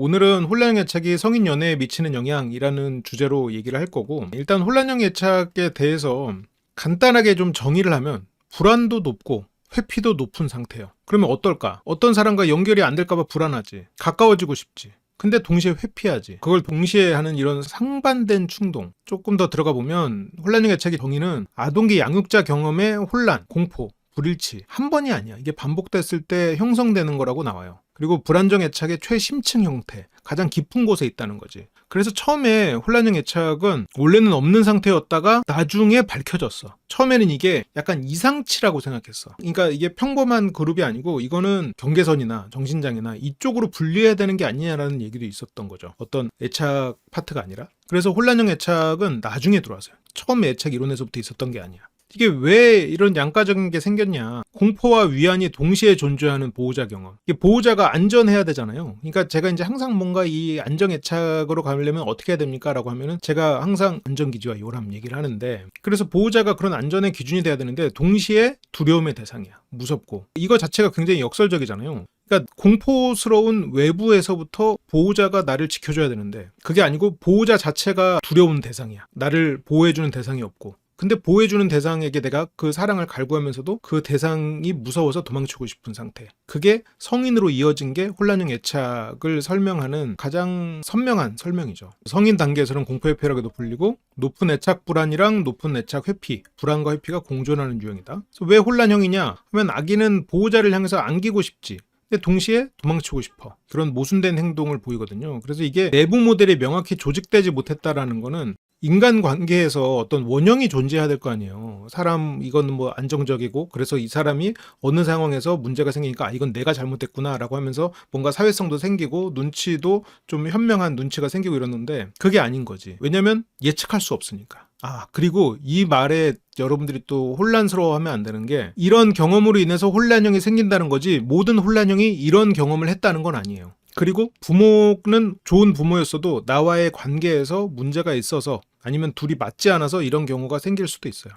오늘은 혼란형 애착이 성인 연애에 미치는 영향이라는 주제로 얘기를 할 거고, 일단 혼란형 애착에 대해서 간단하게 좀 정의를 하면 불안도 높고 회피도 높은 상태예요. 그러면 어떨까? 어떤 사람과 연결이 안 될까 봐 불안하지. 가까워지고 싶지. 근데 동시에 회피하지. 그걸 동시에 하는 이런 상반된 충동. 조금 더 들어가 보면 혼란형 애착의 정의는 아동기 양육자 경험의 혼란, 공포, 불일치 한 번이 아니야. 이게 반복됐을 때 형성되는 거라고 나와요. 그리고 불안정 애착의 최심층 형태, 가장 깊은 곳에 있다는 거지. 그래서 처음에 혼란형 애착은 원래는 없는 상태였다가 나중에 밝혀졌어. 처음에는 이게 약간 이상치라고 생각했어. 그러니까 이게 평범한 그룹이 아니고 이거는 경계선이나 정신장애나 이쪽으로 분리해야 되는 게 아니냐라는 얘기도 있었던 거죠. 어떤 애착 파트가 아니라. 그래서 혼란형 애착은 나중에 들어왔어요. 처음 애착 이론에서부터 있었던 게 아니야. 이게 왜 이런 양가적인 게 생겼냐. 공포와 위안이 동시에 존재하는 보호자 경험. 이게 보호자가 안전해야 되잖아요. 그러니까 제가 이제 항상 뭔가 이 안정애착으로 가려면 어떻게 해야 됩니까? 라고 하면은 제가 항상 안전기지와 요람 얘기를 하는데, 그래서 보호자가 그런 안전의 기준이 돼야 되는데 동시에 두려움의 대상이야. 무섭고. 이거 자체가 굉장히 역설적이잖아요. 그러니까 공포스러운 외부에서부터 보호자가 나를 지켜줘야 되는데 그게 아니고 보호자 자체가 두려운 대상이야. 나를 보호해주는 대상이 없고. 근데 보호해주는 대상에게 내가 그 사랑을 갈구하면서도 그 대상이 무서워서 도망치고 싶은 상태. 그게 성인으로 이어진 게 혼란형 애착을 설명하는 가장 선명한 설명이죠. 성인 단계에서는 공포회피라고도 불리고 높은 애착 불안이랑 높은 애착 회피, 불안과 회피가 공존하는 유형이다. 그래서 왜 혼란형이냐 하면 아기는 보호자를 향해서 안기고 싶지. 근데 동시에 도망치고 싶어. 그런 모순된 행동을 보이거든요. 그래서 이게 내부 모델이 명확히 조직되지 못했다라는 거는 인간관계에서 어떤 원형이 존재해야 될 거 아니에요. 사람 이건 뭐 안정적이고 그래서 이 사람이 어느 상황에서 문제가 생기니까 이건 내가 잘못했구나 라고 하면서 뭔가 사회성도 생기고 눈치도 좀 현명한 눈치가 생기고 이러는데 그게 아닌 거지. 왜냐면 예측할 수 없으니까. 그리고 이 말에 여러분들이 또 혼란스러워하면 안 되는 게 이런 경험으로 인해서 혼란형이 생긴다는 거지 모든 혼란형이 이런 경험을 했다는 건 아니에요. 그리고 부모는 좋은 부모였어도 나와의 관계에서 문제가 있어서 아니면 둘이 맞지 않아서 이런 경우가 생길 수도 있어요.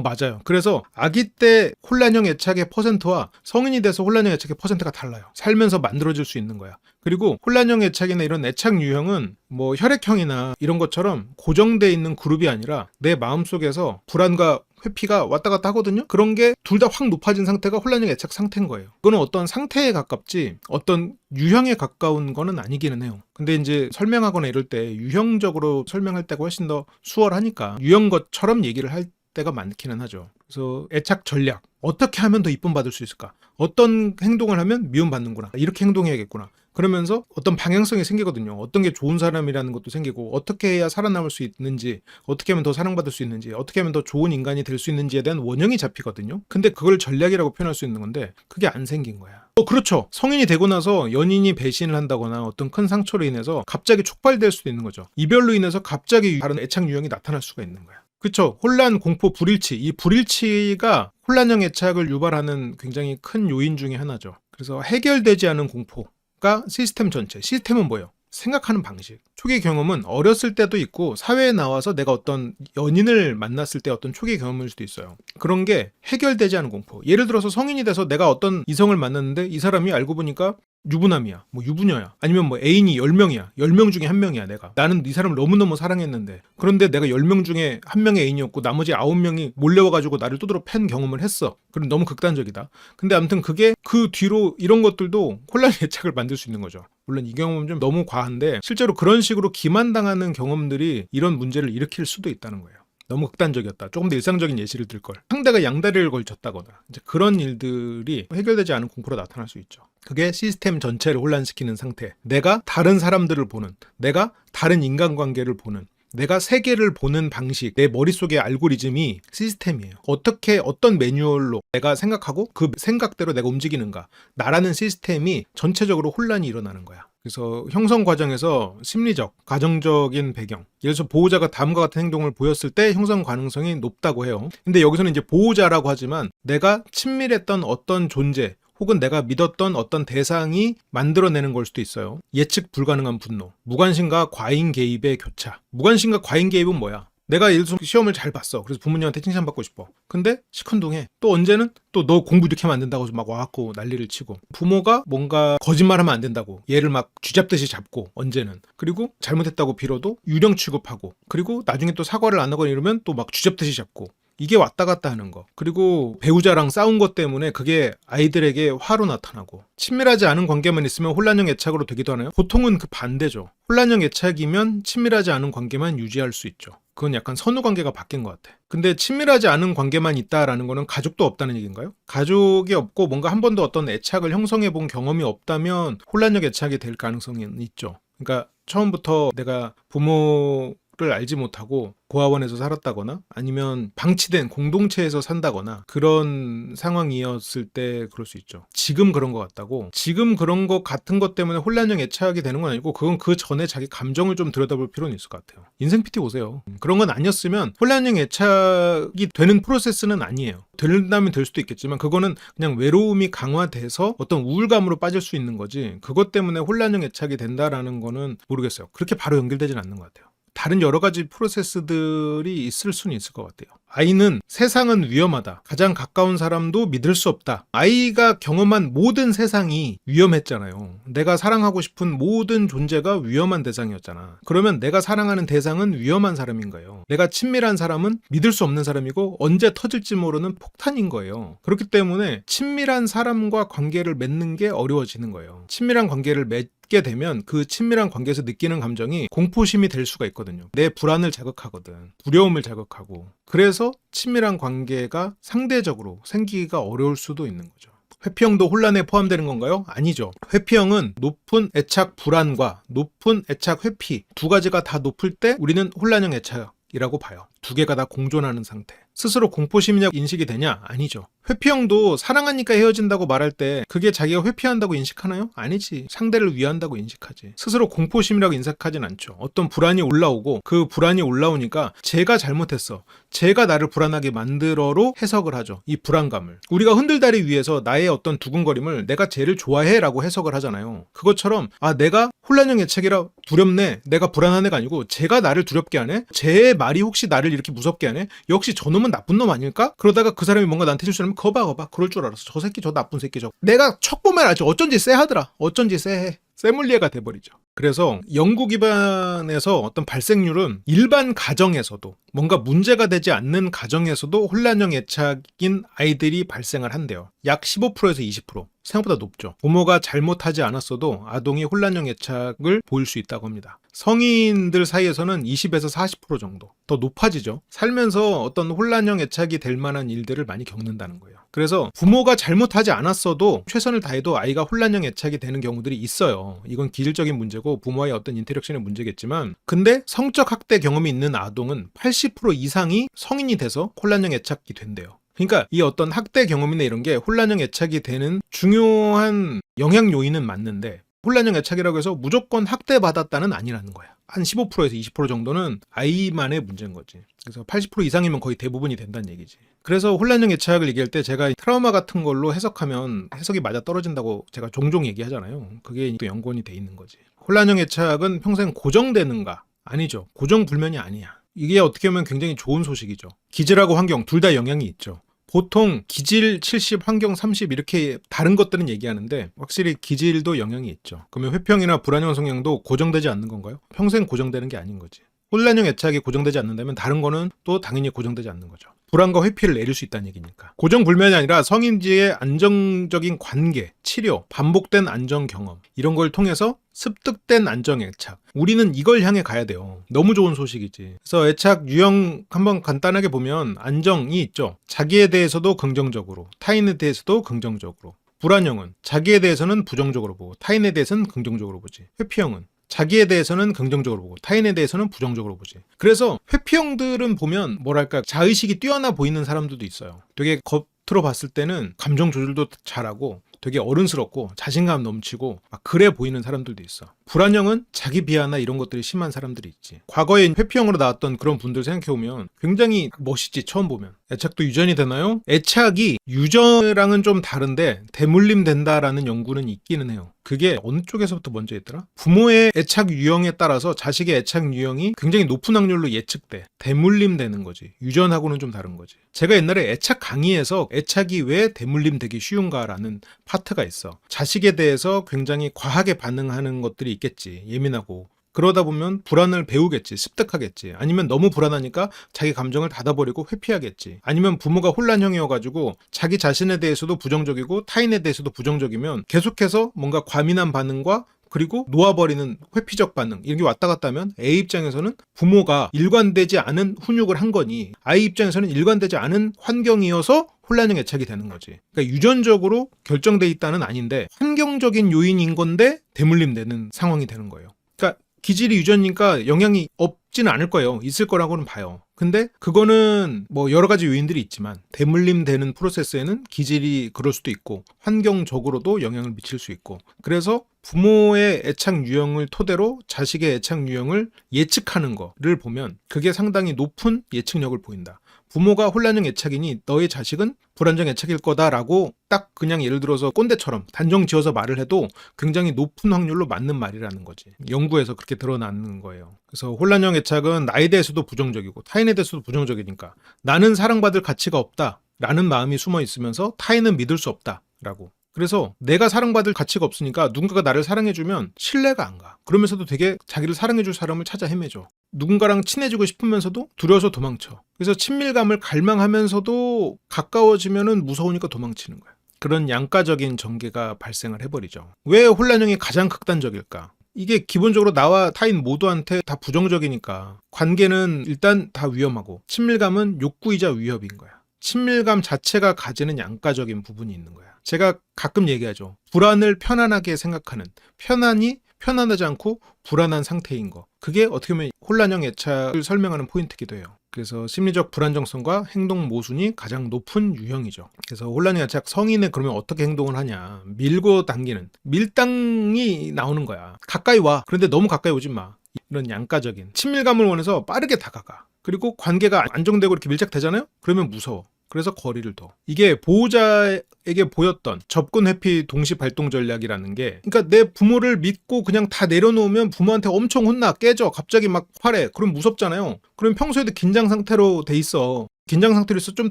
맞아요. 그래서 아기 때 혼란형 애착의 퍼센트와 성인이 돼서 혼란형 애착의 퍼센트가 달라요. 살면서 만들어질 수 있는 거야. 그리고 혼란형 애착이나 이런 애착 유형은 뭐 혈액형이나 이런 것처럼 고정되어 있는 그룹이 아니라 내 마음속에서 불안과 회피가 왔다 갔다 하거든요. 그런 게 둘 다 확 높아진 상태가 혼란형 애착 상태인 거예요. 이거는 어떤 상태에 가깝지 어떤 유형에 가까운 거는 아니기는 해요. 근데 이제 설명하거나 이럴 때 유형적으로 설명할 때가 훨씬 더 수월하니까 유형 것처럼 얘기를 할 때가 많기는 하죠. 그래서 애착 전략, 어떻게 하면 더 이쁨 받을 수 있을까? 어떤 행동을 하면 미움받는구나. 이렇게 행동해야겠구나. 그러면서 어떤 방향성이 생기거든요. 어떤 게 좋은 사람이라는 것도 생기고 어떻게 해야 살아남을 수 있는지, 어떻게 하면 더 사랑받을 수 있는지, 어떻게 하면 더 좋은 인간이 될 수 있는지에 대한 원형이 잡히거든요. 근데 그걸 전략이라고 표현할 수 있는 건데 그게 안 생긴 거야. 그렇죠. 성인이 되고 나서 연인이 배신을 한다거나 어떤 큰 상처로 인해서 갑자기 촉발될 수도 있는 거죠. 이별로 인해서 갑자기 다른 애착 유형이 나타날 수가 있는 거야. 그렇죠. 혼란, 공포, 불일치. 이 불일치가 혼란형 애착을 유발하는 굉장히 큰 요인 중에 하나죠. 그래서 해결되지 않은 공포가 시스템 전체. 시스템은 뭐예요? 생각하는 방식. 초기 경험은 어렸을 때도 있고 사회에 나와서 내가 어떤 연인을 만났을 때 어떤 초기 경험일 수도 있어요. 그런 게 해결되지 않은 공포. 예를 들어서 성인이 돼서 내가 어떤 이성을 만났는데 이 사람이 알고 보니까 유부남이야, 뭐 유부녀야, 아니면 뭐 애인이 10명이야, 10명 중에 1명이야. 나는 이 사람을 너무너무 사랑했는데 그런데 내가 10명 중에 1명의 애인이었고 나머지 9명이 몰려와가지고 나를 두드러 팬 경험을 했어. 그럼 너무 극단적이다. 근데 아무튼 그게 그 뒤로 이런 것들도 혼란의 애착을 만들 수 있는 거죠. 물론 이 경험은 좀 너무 과한데 실제로 그런 식으로 기만당하는 경험들이 이런 문제를 일으킬 수도 있다는 거예요. 너무 극단적이었다. 조금 더 일상적인 예시를 들 걸. 상대가 양다리를 걸쳤다거나 이제 그런 일들이 해결되지 않은 공포로 나타날 수 있죠. 그게 시스템 전체를 혼란시키는 상태. 내가 다른 사람들을 보는, 내가 다른 인간관계를 보는, 내가 세계를 보는 방식, 내 머릿속의 알고리즘이 시스템이에요. 어떻게 어떤 매뉴얼로 내가 생각하고 그 생각대로 내가 움직이는가. 나라는 시스템이 전체적으로 혼란이 일어나는 거야. 그래서 형성 과정에서 심리적, 가정적인 배경, 예를 들어서 보호자가 다음과 같은 행동을 보였을 때 형성 가능성이 높다고 해요. 근데 여기서는 이제 보호자라고 하지만 내가 친밀했던 어떤 존재 혹은 내가 믿었던 어떤 대상이 만들어내는 걸 수도 있어요. 예측 불가능한 분노, 무관심과 과잉 개입의 교차. 무관심과 과잉 개입은 뭐야? 내가 예를 들어서 시험을 잘 봤어. 그래서 부모님한테 칭찬받고 싶어. 근데 시큰둥해. 또 언제는 또 너 공부 이렇게 하면 안 된다고 막 와갖고 난리를 치고, 부모가 뭔가 거짓말하면 안 된다고 얘를 막 쥐잡듯이 잡고, 언제는 그리고 잘못했다고 빌어도 유령 취급하고, 그리고 나중에 또 사과를 안 하거나 이러면 또 막 쥐잡듯이 잡고, 이게 왔다 갔다 하는 거. 그리고 배우자랑 싸운 것 때문에 그게 아이들에게 화로 나타나고, 친밀하지 않은 관계만 있으면 혼란형 애착으로 되기도 하나요? 보통은 그 반대죠. 혼란형 애착이면 친밀하지 않은 관계만 유지할 수 있죠. 그건 약간 선후 관계가 바뀐 것 같아. 근데 친밀하지 않은 관계만 있다라는 거는 가족도 없다는 얘기인가요? 가족이 없고 뭔가 한 번도 어떤 애착을 형성해 본 경험이 없다면 혼란형 애착이 될 가능성은 있죠. 그러니까 처음부터 내가 부모를 알지 못하고 고아원에서 살았다거나 아니면 방치된 공동체에서 산다거나 그런 상황이었을 때 그럴 수 있죠. 지금 그런 것 같다고, 지금 그런 것 같은 것 때문에 혼란형 애착이 되는 건 아니고, 그건 그 전에 자기 감정을 좀 들여다볼 필요는 있을 것 같아요. 인생 PT 보세요. 그런 건 아니었으면 혼란형 애착이 되는 프로세스는 아니에요. 된다면 될 수도 있겠지만 그거는 그냥 외로움이 강화돼서 어떤 우울감으로 빠질 수 있는 거지, 그것 때문에 혼란형 애착이 된다라는 거는 모르겠어요. 그렇게 바로 연결되진 않는 것 같아요. 다른 여러 가지 프로세스들이 있을 수는 있을 것 같아요. 아이는 세상은 위험하다. 가장 가까운 사람도 믿을 수 없다. 아이가 경험한 모든 세상이 위험했잖아요. 내가 사랑하고 싶은 모든 존재가 위험한 대상이었잖아. 그러면 내가 사랑하는 대상은 위험한 사람인 거예요. 내가 친밀한 사람은 믿을 수 없는 사람이고 언제 터질지 모르는 폭탄인 거예요. 그렇기 때문에 친밀한 사람과 관계를 맺는 게 어려워지는 거예요. 친밀한 관계를 맺게 되면 그 친밀한 관계에서 느끼는 감정이 공포심이 될 수가 있거든요. 내 불안을 자극하거든. 두려움을 자극하고. 그래서 친밀한 관계가 상대적으로 생기기가 어려울 수도 있는 거죠. 회피형도 혼란에 포함되는 건가요? 아니죠. 회피형은 높은 애착 불안과 높은 애착 회피, 두 가지가 다 높을 때 우리는 혼란형 애착이라고 봐요. 두 개가 다 공존하는 상태. 스스로 공포심이냐고 인식이 되냐? 아니죠. 회피형도 사랑하니까 헤어진다고 말할 때 그게 자기가 회피한다고 인식하나요? 아니지. 상대를 위한다고 인식하지. 스스로 공포심이라고 인식하진 않죠. 어떤 불안이 올라오고 그 불안이 올라오니까 제가 잘못했어, 제가 나를 불안하게 만들어로 해석을 하죠. 이 불안감을. 우리가 흔들다리 위에서 나의 어떤 두근거림을 내가 쟤를 좋아해 라고 해석을 하잖아요. 그것처럼 내가 혼란형 애착이라 두렵네, 내가 불안한 애가 아니고 쟤가 나를 두렵게 하네? 쟤의 말이 혹시 나를 이렇게 무섭게 하네? 역시 저놈은 나쁜 놈 아닐까? 그러다가 그 사람이 뭔가 나한테 실수하면 거봐 그럴 줄 알았어. 저 새끼 저 나쁜 새끼 저. 내가 척 보면 알죠. 어쩐지 쎄하더라. 어쩐지 쎄해. 세물리에가 돼버리죠. 그래서 연구 기반에서 어떤 발생률은 일반 가정에서도, 뭔가 문제가 되지 않는 가정에서도 혼란형 애착인 아이들이 발생을 한대요. 약 15%에서 20%. 생각보다 높죠. 부모가 잘못하지 않았어도 아동이 혼란형 애착을 보일 수 있다고 합니다. 성인들 사이에서는 20에서 40% 정도 더 높아지죠. 살면서 어떤 혼란형 애착이 될 만한 일들을 많이 겪는다는 거예요. 그래서 부모가 잘못하지 않았어도 최선을 다해도 아이가 혼란형 애착이 되는 경우들이 있어요. 이건 기질적인 문제고 부모와의 어떤 인터랙션의 문제겠지만, 근데 성적 학대 경험이 있는 아동은 80% 이상이 성인이 돼서 혼란형 애착이 된대요. 그러니까 이 어떤 학대 경험이나 이런 게 혼란형 애착이 되는 중요한 영향 요인은 맞는데, 혼란형 애착이라고 해서 무조건 학대받았다는 아니라는 거야. 한 15%에서 20% 정도는 아이만의 문제인 거지. 그래서 80% 이상이면 거의 대부분이 된다는 얘기지. 그래서 혼란형 애착을 얘기할 때 제가 트라우마 같은 걸로 해석하면 해석이 맞아 떨어진다고 제가 종종 얘기하잖아요. 그게 또 연관이 돼 있는 거지. 혼란형 애착은 평생 고정되는가? 아니죠. 고정불면이 아니야. 이게 어떻게 보면 굉장히 좋은 소식이죠. 기질하고 환경 둘 다 영향이 있죠. 보통 기질 70, 환경 30 이렇게 다른 것들은 얘기하는데 확실히 기질도 영향이 있죠. 그러면 회피형이나 불안형 성향도 고정되지 않는 건가요? 평생 고정되는 게 아닌 거지. 혼란형 애착이 고정되지 않는다면 다른 거는 또 당연히 고정되지 않는 거죠. 불안과 회피를 내릴 수 있다는 얘기니까. 고정불면이 아니라 성인지의 안정적인 관계, 치료, 반복된 안정 경험 이런 걸 통해서 습득된 안정 애착. 우리는 이걸 향해 가야 돼요. 너무 좋은 소식이지. 그래서 애착 유형 한번 간단하게 보면 안정이 있죠. 자기에 대해서도 긍정적으로, 타인에 대해서도 긍정적으로. 불안형은 자기에 대해서는 부정적으로 보고 타인에 대해서는 긍정적으로 보지. 회피형은 자기에 대해서는 긍정적으로 보고 타인에 대해서는 부정적으로 보지. 그래서 회피형들은 보면 뭐랄까 자의식이 뛰어나 보이는 사람들도 있어요. 되게 겉으로 봤을 때는 감정 조절도 잘하고 되게 어른스럽고 자신감 넘치고 막 그래 보이는 사람들도 있어. 불안형은 자기 비하나 이런 것들이 심한 사람들이 있지. 과거에 회피형으로 나왔던 그런 분들 생각해보면 굉장히 멋있지. 처음 보면 애착도 유전이 되나요? 애착이 유전이랑은 좀 다른데 대물림 된다라는 연구는 있기는 해요. 그게 어느 쪽에서부터 먼저 했더라? 부모의 애착 유형에 따라서 자식의 애착 유형이 굉장히 높은 확률로 예측돼. 대물림 되는 거지. 유전하고는 좀 다른 거지. 제가 옛날에 애착 강의에서 애착이 왜 대물림 되기 쉬운가라는 파트가 있어. 자식에 대해서 굉장히 과하게 반응하는 것들이 있겠지. 예민하고. 그러다 보면 불안을 배우겠지. 습득하겠지. 아니면 너무 불안하니까 자기 감정을 닫아버리고 회피하겠지. 아니면 부모가 혼란형이어가지고 자기 자신에 대해서도 부정적이고 타인에 대해서도 부정적이면 계속해서 뭔가 과민한 반응과 그리고 놓아버리는 회피적 반응 이런 게 왔다 갔다 하면 A 입장에서는 부모가 일관되지 않은 훈육을 한 거니 아이 입장에서는 일관되지 않은 환경이어서 혼란형 애착이 되는 거지. 그러니까 유전적으로 결정돼 있다는 아닌데 환경적인 요인인 건데 대물림되는 상황이 되는 거예요. 그러니까 기질이 유전이니까 영향이 없지는 않을 거예요. 있을 거라고는 봐요. 근데 그거는 뭐 여러 가지 요인들이 있지만 대물림 되는 프로세스에는 기질이 그럴 수도 있고 환경적으로도 영향을 미칠 수 있고 그래서 부모의 애착 유형을 토대로 자식의 애착 유형을 예측하는 거를 보면 그게 상당히 높은 예측력을 보인다. 부모가 혼란형 애착이니 너의 자식은 불안정 애착일 거다라고 딱 그냥 예를 들어서 꼰대처럼 단정 지어서 말을 해도 굉장히 높은 확률로 맞는 말이라는 거지. 연구에서 그렇게 드러나는 거예요. 그래서 혼란형 애착은 나에 대해서도 부정적이고 타인에 대해서도 부정적이니까 나는 사랑받을 가치가 없다라는 마음이 숨어 있으면서 타인은 믿을 수 없다라고. 그래서 내가 사랑받을 가치가 없으니까 누군가가 나를 사랑해주면 신뢰가 안 가. 그러면서도 되게 자기를 사랑해줄 사람을 찾아 헤매죠. 누군가랑 친해지고 싶으면서도 두려워서 도망쳐. 그래서 친밀감을 갈망하면서도 가까워지면은 무서우니까 도망치는 거야. 그런 양가적인 전개가 발생을 해버리죠. 왜 혼란형이 가장 극단적일까? 이게 기본적으로 나와 타인 모두한테 다 부정적이니까 관계는 일단 다 위험하고 친밀감은 욕구이자 위협인 거야. 친밀감 자체가 가지는 양가적인 부분이 있는 거야. 제가 가끔 얘기하죠. 불안을 편안하게 생각하는 편안이 편안하지 않고 불안한 상태인 거. 그게 어떻게 보면 혼란형 애착을 설명하는 포인트이기도 해요. 그래서 심리적 불안정성과 행동 모순이 가장 높은 유형이죠. 그래서 혼란형 애착 성인은 그러면 어떻게 행동을 하냐. 밀고 당기는 밀당이 나오는 거야. 가까이 와. 그런데 너무 가까이 오지 마. 이런 양가적인 친밀감을 원해서 빠르게 다가가. 그리고 관계가 안정되고 이렇게 밀착되잖아요? 그러면 무서워. 그래서 거리를 둬. 이게 보호자에게 보였던 접근 회피 동시 발동 전략이라는 게 그러니까 내 부모를 믿고 그냥 다 내려놓으면 부모한테 엄청 혼나 깨져 갑자기 막 화래. 그럼 무섭잖아요. 그럼 평소에도 긴장 상태로 돼 있어. 긴장 상태로 있어 좀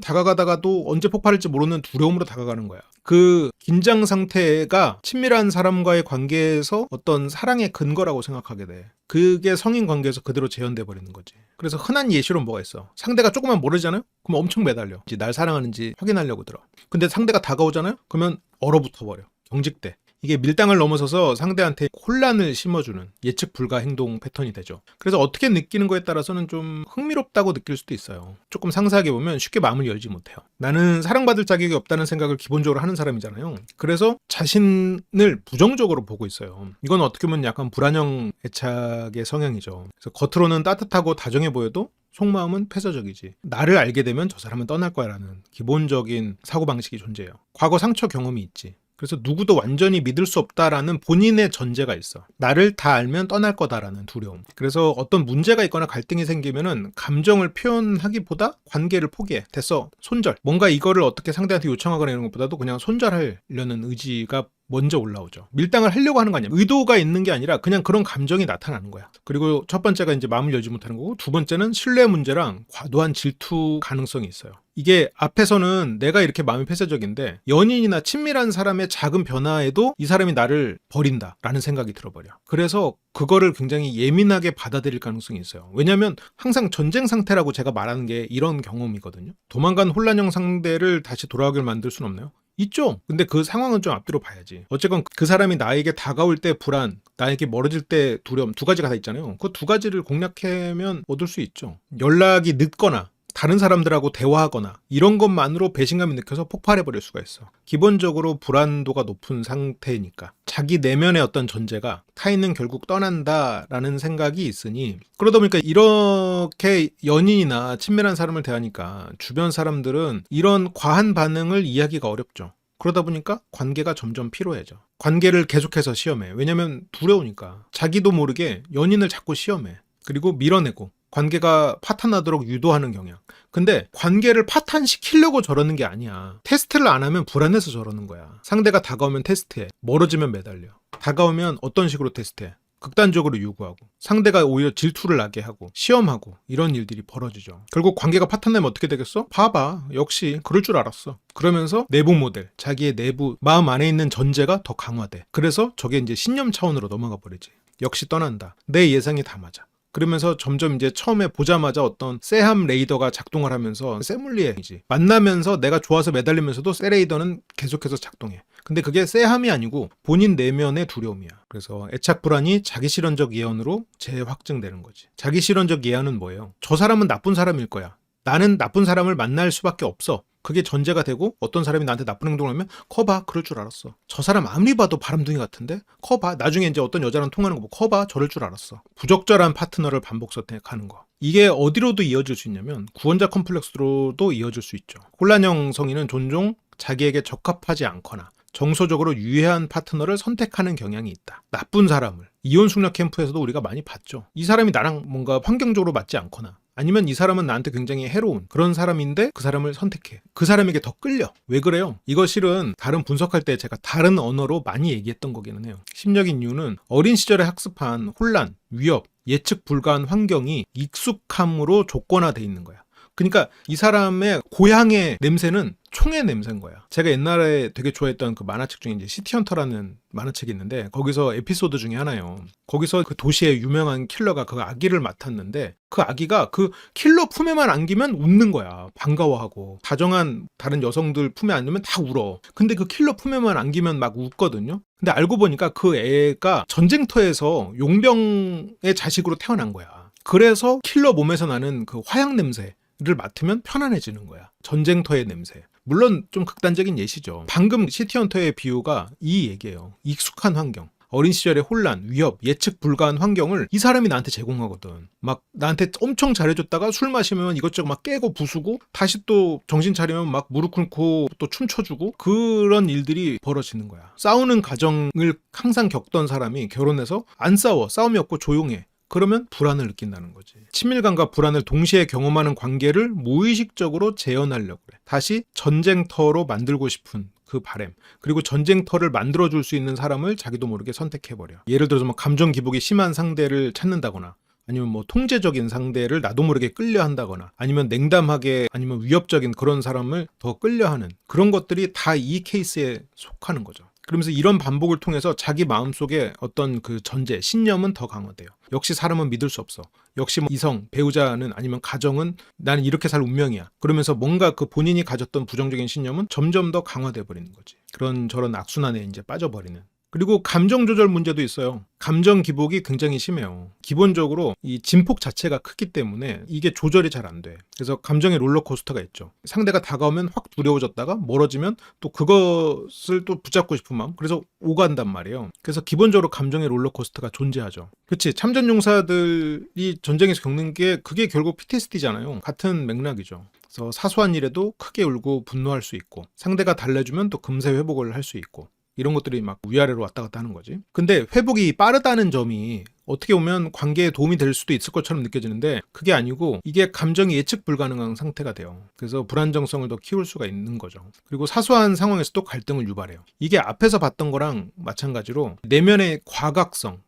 다가가다가도 언제 폭발할지 모르는 두려움으로 다가가는 거야. 그 긴장 상태가 친밀한 사람과의 관계에서 어떤 사랑의 근거라고 생각하게 돼. 그게 성인 관계에서 그대로 재현돼 버리는 거지. 그래서 흔한 예시로 뭐가 있어. 상대가 조금만 모르잖아요? 그럼 엄청 매달려. 날 사랑하는지 확인하려고 들어. 근데 상대가 다가오잖아요? 그러면 얼어붙어 버려. 경직돼. 이게 밀당을 넘어서서 상대한테 혼란을 심어주는 예측 불가 행동 패턴이 되죠. 그래서 어떻게 느끼는 거에 따라서는 좀 흥미롭다고 느낄 수도 있어요. 조금 상세하게 보면 쉽게 마음을 열지 못해요. 나는 사랑받을 자격이 없다는 생각을 기본적으로 하는 사람이잖아요. 그래서 자신을 부정적으로 보고 있어요. 이건 어떻게 보면 약간 불안형 애착의 성향이죠. 그래서 겉으로는 따뜻하고 다정해 보여도 속마음은 폐쇄적이지. 나를 알게 되면 저 사람은 떠날 거야 라는 기본적인 사고방식이 존재해요. 과거 상처 경험이 있지. 그래서 누구도 완전히 믿을 수 없다라는 본인의 전제가 있어. 나를 다 알면 떠날 거다라는 두려움. 그래서 어떤 문제가 있거나 갈등이 생기면은 감정을 표현하기보다 관계를 포기해. 됐어. 손절. 뭔가 이거를 어떻게 상대한테 요청하거나 이런 것보다도 그냥 손절하려는 의지가 먼저 올라오죠. 밀당을 하려고 하는 거 아니야. 의도가 있는 게 아니라 그냥 그런 감정이 나타나는 거야. 그리고 첫 번째가 이제 마음을 열지 못하는 거고 두 번째는 신뢰 문제랑 과도한 질투 가능성이 있어요. 이게 앞에서는 내가 이렇게 마음이 폐쇄적인데 연인이나 친밀한 사람의 작은 변화에도 이 사람이 나를 버린다라는 생각이 들어버려. 그래서 그거를 굉장히 예민하게 받아들일 가능성이 있어요. 왜냐하면 항상 전쟁 상태라고 제가 말하는 게 이런 경험이거든요. 도망간 혼란형 상대를 다시 돌아오길 만들 수는 없나요? 있죠. 근데 그 상황은 좀 앞뒤로 봐야지. 어쨌건 그 사람이 나에게 다가올 때 불안, 나에게 멀어질 때 두려움 두 가지가 다 있잖아요. 그 두 가지를 공략하면 얻을 수 있죠. 연락이 늦거나 다른 사람들하고 대화하거나 이런 것만으로 배신감이 느껴서 폭발해버릴 수가 있어. 기본적으로 불안도가 높은 상태니까. 자기 내면의 어떤 전제가 타인은 결국 떠난다라는 생각이 있으니 그러다 보니까 이렇게 연인이나 친밀한 사람을 대하니까 주변 사람들은 이런 과한 반응을 이해하기가 어렵죠. 그러다 보니까 관계가 점점 피로해져. 관계를 계속해서 시험해. 왜냐면 두려우니까. 자기도 모르게 연인을 자꾸 시험해. 그리고 밀어내고 관계가 파탄나도록 유도하는 경향. 근데 관계를 파탄시키려고 저러는 게 아니야. 테스트를 안 하면 불안해서 저러는 거야. 상대가 다가오면 테스트해. 멀어지면 매달려. 다가오면 어떤 식으로 테스트해? 극단적으로 요구하고, 상대가 오히려 질투를 나게 하고, 시험하고, 이런 일들이 벌어지죠. 결국 관계가 파탄나면 어떻게 되겠어? 봐봐, 역시 그럴 줄 알았어. 그러면서 내부 모델, 자기의 내부 마음 안에 있는 전제가 더 강화돼. 그래서 저게 이제 신념 차원으로 넘어가 버리지. 역시 떠난다. 내 예상이 다 맞아. 그러면서 점점 이제 처음에 보자마자 어떤 세함 레이더가 작동을 하면서 세물리에이지, 만나면서 내가 좋아서 매달리면서도 세 레이더는 계속해서 작동해. 근데 그게 세함이 아니고 본인 내면의 두려움이야. 그래서 애착 불안이 자기 실현적 예언으로 재확증되는 거지. 자기 실현적 예언은 뭐예요? 저 사람은 나쁜 사람일 거야. 나는 나쁜 사람을 만날 수밖에 없어. 그게 전제가 되고, 어떤 사람이 나한테 나쁜 행동을 하면 커봐, 그럴 줄 알았어. 저 사람 아무리 봐도 바람둥이 같은데? 커봐. 나중에 이제 어떤 여자랑 통하는 거 보고 커봐, 저럴 줄 알았어. 부적절한 파트너를 반복 선택하는 거. 이게 어디로도 이어질 수 있냐면 구원자 컴플렉스로도 이어질 수 있죠. 혼란형 성인은 종종 자기에게 적합하지 않거나 정서적으로 유해한 파트너를 선택하는 경향이 있다. 나쁜 사람을. 이혼 숙녀 캠프에서도 우리가 많이 봤죠. 이 사람이 나랑 뭔가 환경적으로 맞지 않거나, 아니면 이 사람은 나한테 굉장히 해로운 그런 사람인데 그 사람을 선택해. 그 사람에게 더 끌려. 왜 그래요? 이거 실은 다른 분석할 때 제가 다른 언어로 많이 얘기했던 거기는 해요. 심리적인 이유는 어린 시절에 학습한 혼란, 위협, 예측 불가한 환경이 익숙함으로 조건화돼 있는 거야. 그러니까 이 사람의 고향의 냄새는 총의 냄새인 거야. 제가 옛날에 되게 좋아했던 그 만화책 중에 이제 시티헌터라는 만화책이 있는데, 거기서 에피소드 중에 하나예요. 거기서 그 도시의 유명한 킬러가 그 아기를 맡았는데, 그 아기가 그 킬러 품에만 안기면 웃는 거야. 반가워하고. 다정한 다른 여성들 품에 안기면 다 울어. 근데 그 킬러 품에만 안기면 막 웃거든요. 근데 알고 보니까 그 애가 전쟁터에서 용병의 자식으로 태어난 거야. 그래서 킬러 몸에서 나는 그 화약 냄새를 맡으면 편안해지는 거야. 전쟁터의 냄새. 물론 좀 극단적인 예시죠. 방금 시티헌터의 비유가 이 얘기예요. 익숙한 환경. 어린 시절의 혼란, 위협, 예측 불가한 환경을 이 사람이 나한테 제공하거든. 막 나한테 엄청 잘해줬다가 술 마시면 이것저것 막 깨고 부수고, 다시 또 정신 차리면 막 무릎 꿇고 또 춤춰주고, 그런 일들이 벌어지는 거야. 싸우는 가정을 항상 겪던 사람이 결혼해서 안 싸워. 싸움이 없고 조용해. 그러면 불안을 느낀다는 거지. 친밀감과 불안을 동시에 경험하는 관계를 무의식적으로 재현하려고 그래. 다시 전쟁터로 만들고 싶은 그 바램, 그리고 전쟁터를 만들어줄 수 있는 사람을 자기도 모르게 선택해버려. 예를 들어서 뭐 감정 기복이 심한 상대를 찾는다거나, 아니면 뭐 통제적인 상대를 나도 모르게 끌려한다거나, 아니면 냉담하게, 아니면 위협적인 그런 사람을 더 끌려하는, 그런 것들이 다 이 케이스에 속하는 거죠. 그러면서 이런 반복을 통해서 자기 마음속에 어떤 그 전제, 신념은 더 강화돼요. 역시 사람은 믿을 수 없어. 역시 뭐 이성, 배우자는, 아니면 가정은 나는 이렇게 살 운명이야. 그러면서 뭔가 그 본인이 가졌던 부정적인 신념은 점점 더 강화돼 버리는 거지. 그런 저런 악순환에 이제 빠져버리는. 그리고 감정 조절 문제도 있어요. 감정 기복이 굉장히 심해요. 기본적으로 이 진폭 자체가 크기 때문에 이게 조절이 잘 안 돼. 그래서 감정의 롤러코스터가 있죠. 상대가 다가오면 확 두려워졌다가 멀어지면 또 그것을 또 붙잡고 싶은 마음. 그래서 오간단 말이에요. 그래서 기본적으로 감정의 롤러코스터가 존재하죠. 그렇지. 참전용사들이 전쟁에서 겪는 게 그게 결국 PTSD잖아요. 같은 맥락이죠. 그래서 사소한 일에도 크게 울고 분노할 수 있고, 상대가 달래주면 또 금세 회복을 할 수 있고, 이런 것들이 막 위아래로 왔다 갔다 하는 거지. 근데 회복이 빠르다는 점이 어떻게 보면 관계에 도움이 될 수도 있을 것처럼 느껴지는데, 그게 아니고 이게 감정이 예측 불가능한 상태가 돼요. 그래서 불안정성을 더 키울 수가 있는 거죠. 그리고 사소한 상황에서도 갈등을 유발해요. 이게 앞에서 봤던 거랑 마찬가지로 내면의 과각성은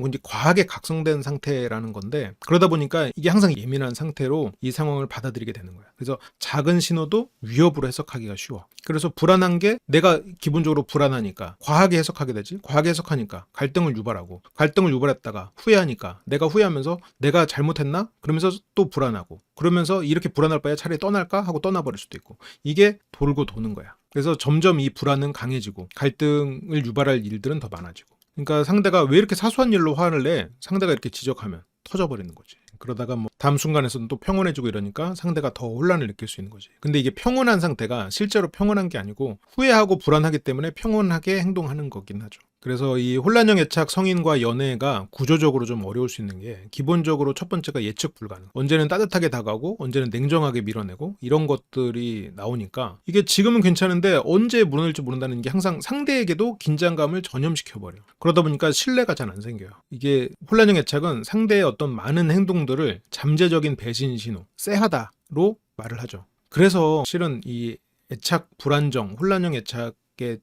이제 과하게 각성된 상태라는 건데, 그러다 보니까 이게 항상 예민한 상태로 이 상황을 받아들이게 되는 거야. 그래서 작은 신호도 위협으로 해석하기가 쉬워. 그래서 불안한 게 내가 기본적으로 불안하니까 과하게 해석하게 되지. 과하게 해석하니까 갈등을 유발하고, 갈등을 유발했다가 후회하니까 내가 후회하면서 내가 잘못했나? 그러면서 또 불안하고, 그러면서 이렇게 불안할 바에 차라리 떠날까? 하고 떠나버릴 수도 있고, 이게 돌고 도는 거야. 그래서 점점 이 불안은 강해지고 갈등을 유발할 일들은 더 많아지고. 그러니까 상대가 왜 이렇게 사소한 일로 화를 내? 상대가 이렇게 지적하면 터져버리는 거지. 그러다가 뭐 다음 순간에서는 또 평온해지고 이러니까 상대가 더 혼란을 느낄 수 있는 거지. 근데 이게 평온한 상태가 실제로 평온한 게 아니고 후회하고 불안하기 때문에 평온하게 행동하는 거긴 하죠. 그래서 이 혼란형 애착 성인과 연애가 구조적으로 좀 어려울 수 있는 게 기본적으로 첫 번째가 예측 불가능. 언제는 따뜻하게 다가오고 언제는 냉정하게 밀어내고 이런 것들이 나오니까 이게 지금은 괜찮은데 언제 무너질지 모른다는 게 항상 상대에게도 긴장감을 전염시켜버려. 그러다 보니까 신뢰가 잘 안 생겨요. 이게 혼란형 애착은 상대의 어떤 많은 행동들을 잠재적인 배신 신호, 쎄하다로 말을 하죠. 그래서 실은 이 애착 불안정, 혼란형 애착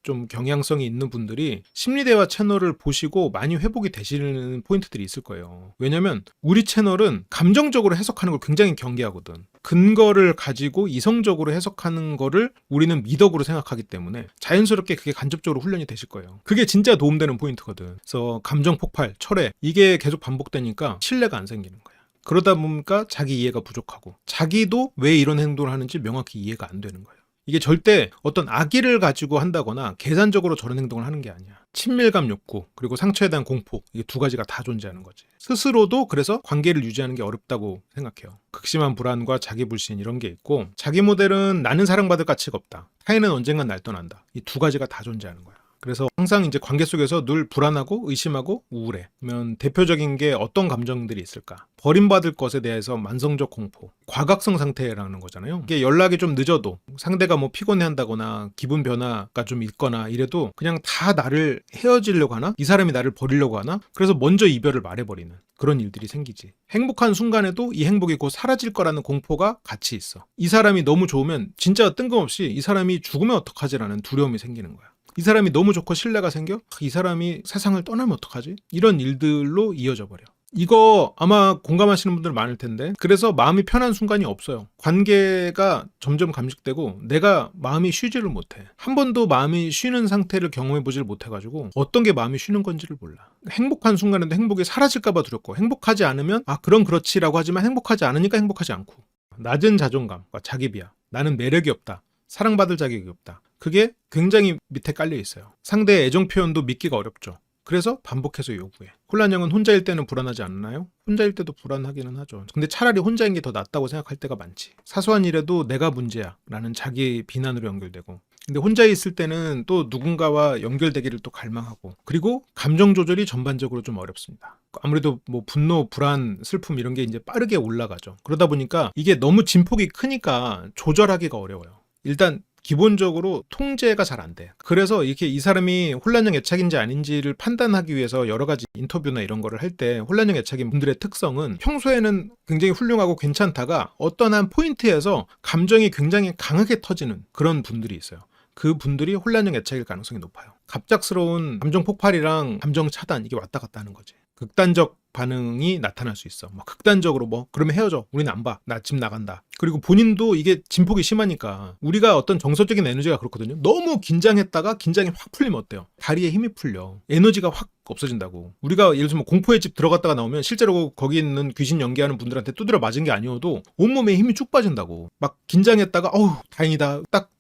좀 경향성이 있는 분들이 심리대화 채널을 보시고 많이 회복이 되시는 포인트들이 있을 거예요. 왜냐면 우리 채널은 감정적으로 해석하는 걸 굉장히 경계하거든. 근거를 가지고 이성적으로 해석하는 거를 우리는 미덕으로 생각하기 때문에 자연스럽게 그게 간접적으로 훈련이 되실 거예요. 그게 진짜 도움되는 포인트거든. 그래서 감정 폭발, 철회 이게 계속 반복되니까 신뢰가 안 생기는 거야. 그러다 보니까 자기 이해가 부족하고 자기도 왜 이런 행동을 하는지 명확히 이해가 안 되는 거예요. 이게 절대 어떤 악의를 가지고 한다거나 계산적으로 저런 행동을 하는 게 아니야. 친밀감 욕구, 그리고 상처에 대한 공포, 이게 두 가지가 다 존재하는 거지. 스스로도 그래서 관계를 유지하는 게 어렵다고 생각해요. 극심한 불안과 자기불신 이런 게 있고, 자기 모델은 나는 사랑받을 가치가 없다. 타인은 언젠간 날 떠난다. 이 두 가지가 다 존재하는 거야. 그래서 항상 이제 관계 속에서 늘 불안하고 의심하고 우울해. 그러면 대표적인 게 어떤 감정들이 있을까? 버림받을 것에 대해서 만성적 공포, 과각성 상태라는 거잖아요. 이게 연락이 좀 늦어도 상대가 뭐 피곤해한다거나 기분 변화가 좀 있거나 이래도 그냥 다 나를 헤어지려고 하나? 이 사람이 나를 버리려고 하나? 그래서 먼저 이별을 말해버리는 그런 일들이 생기지. 행복한 순간에도 이 행복이 곧 사라질 거라는 공포가 같이 있어. 이 사람이 너무 좋으면 진짜 뜬금없이 이 사람이 죽으면 어떡하지라는 두려움이 생기는 거야. 이 사람이 너무 좋고 신뢰가 생겨? 이 사람이 세상을 떠나면 어떡하지? 이런 일들로 이어져 버려. 이거 아마 공감하시는 분들 많을 텐데, 그래서 마음이 편한 순간이 없어요. 관계가 점점 감식되고 내가 마음이 쉬지를 못해. 한 번도 마음이 쉬는 상태를 경험해 보질 못해가지고 어떤 게 마음이 쉬는 건지를 몰라. 행복한 순간에도 행복이 사라질까 봐 두렵고, 행복하지 않으면 그럼 그렇지라고 하지만 행복하지 않으니까 행복하지 않고, 낮은 자존감과 자기 비하, 나는 매력이 없다, 사랑받을 자격이 없다, 그게 굉장히 밑에 깔려 있어요. 상대의 애정 표현도 믿기가 어렵죠. 그래서 반복해서 요구해. 혼란형은 혼자일 때는 불안하지 않나요? 혼자일 때도 불안하기는 하죠. 근데 차라리 혼자인 게 더 낫다고 생각할 때가 많지. 사소한 일에도 내가 문제야 라는 자기 비난으로 연결되고, 근데 혼자 있을 때는 또 누군가와 연결되기를 또 갈망하고, 그리고 감정 조절이 전반적으로 좀 어렵습니다. 아무래도 뭐 분노, 불안, 슬픔 이런 게 이제 빠르게 올라가죠. 그러다 보니까 이게 너무 진폭이 크니까 조절하기가 어려워요. 일단 기본적으로 통제가 잘 안 돼. 그래서 이렇게 이 사람이 혼란형 애착인지 아닌지를 판단하기 위해서 여러 가지 인터뷰나 이런 거를 할 때 혼란형 애착인 분들의 특성은 평소에는 굉장히 훌륭하고 괜찮다가 어떤 한 포인트에서 감정이 굉장히 강하게 터지는 그런 분들이 있어요. 그 분들이 혼란형 애착일 가능성이 높아요. 갑작스러운 감정 폭발이랑 감정 차단, 이게 왔다 갔다 하는 거지. 극단적 반응이 나타날 수 있어. 막 극단적으로 그러면 헤어져, 우리는 안 봐, 나 집 나간다. 그리고 본인도 이게 진폭이 심하니까, 우리가 어떤 정서적인 에너지가 그렇거든요. 너무 긴장했다가 긴장이 확 풀리면 어때요? 다리에 힘이 풀려. 에너지가 확 없어진다고. 우리가 예를 들면 공포의 집 들어갔다가 나오면 실제로 거기 있는 귀신 연기하는 분들한테 두드려 맞은 게 아니어도 온몸에 힘이 쭉 빠진다고. 막 긴장했다가 다행이다, 딱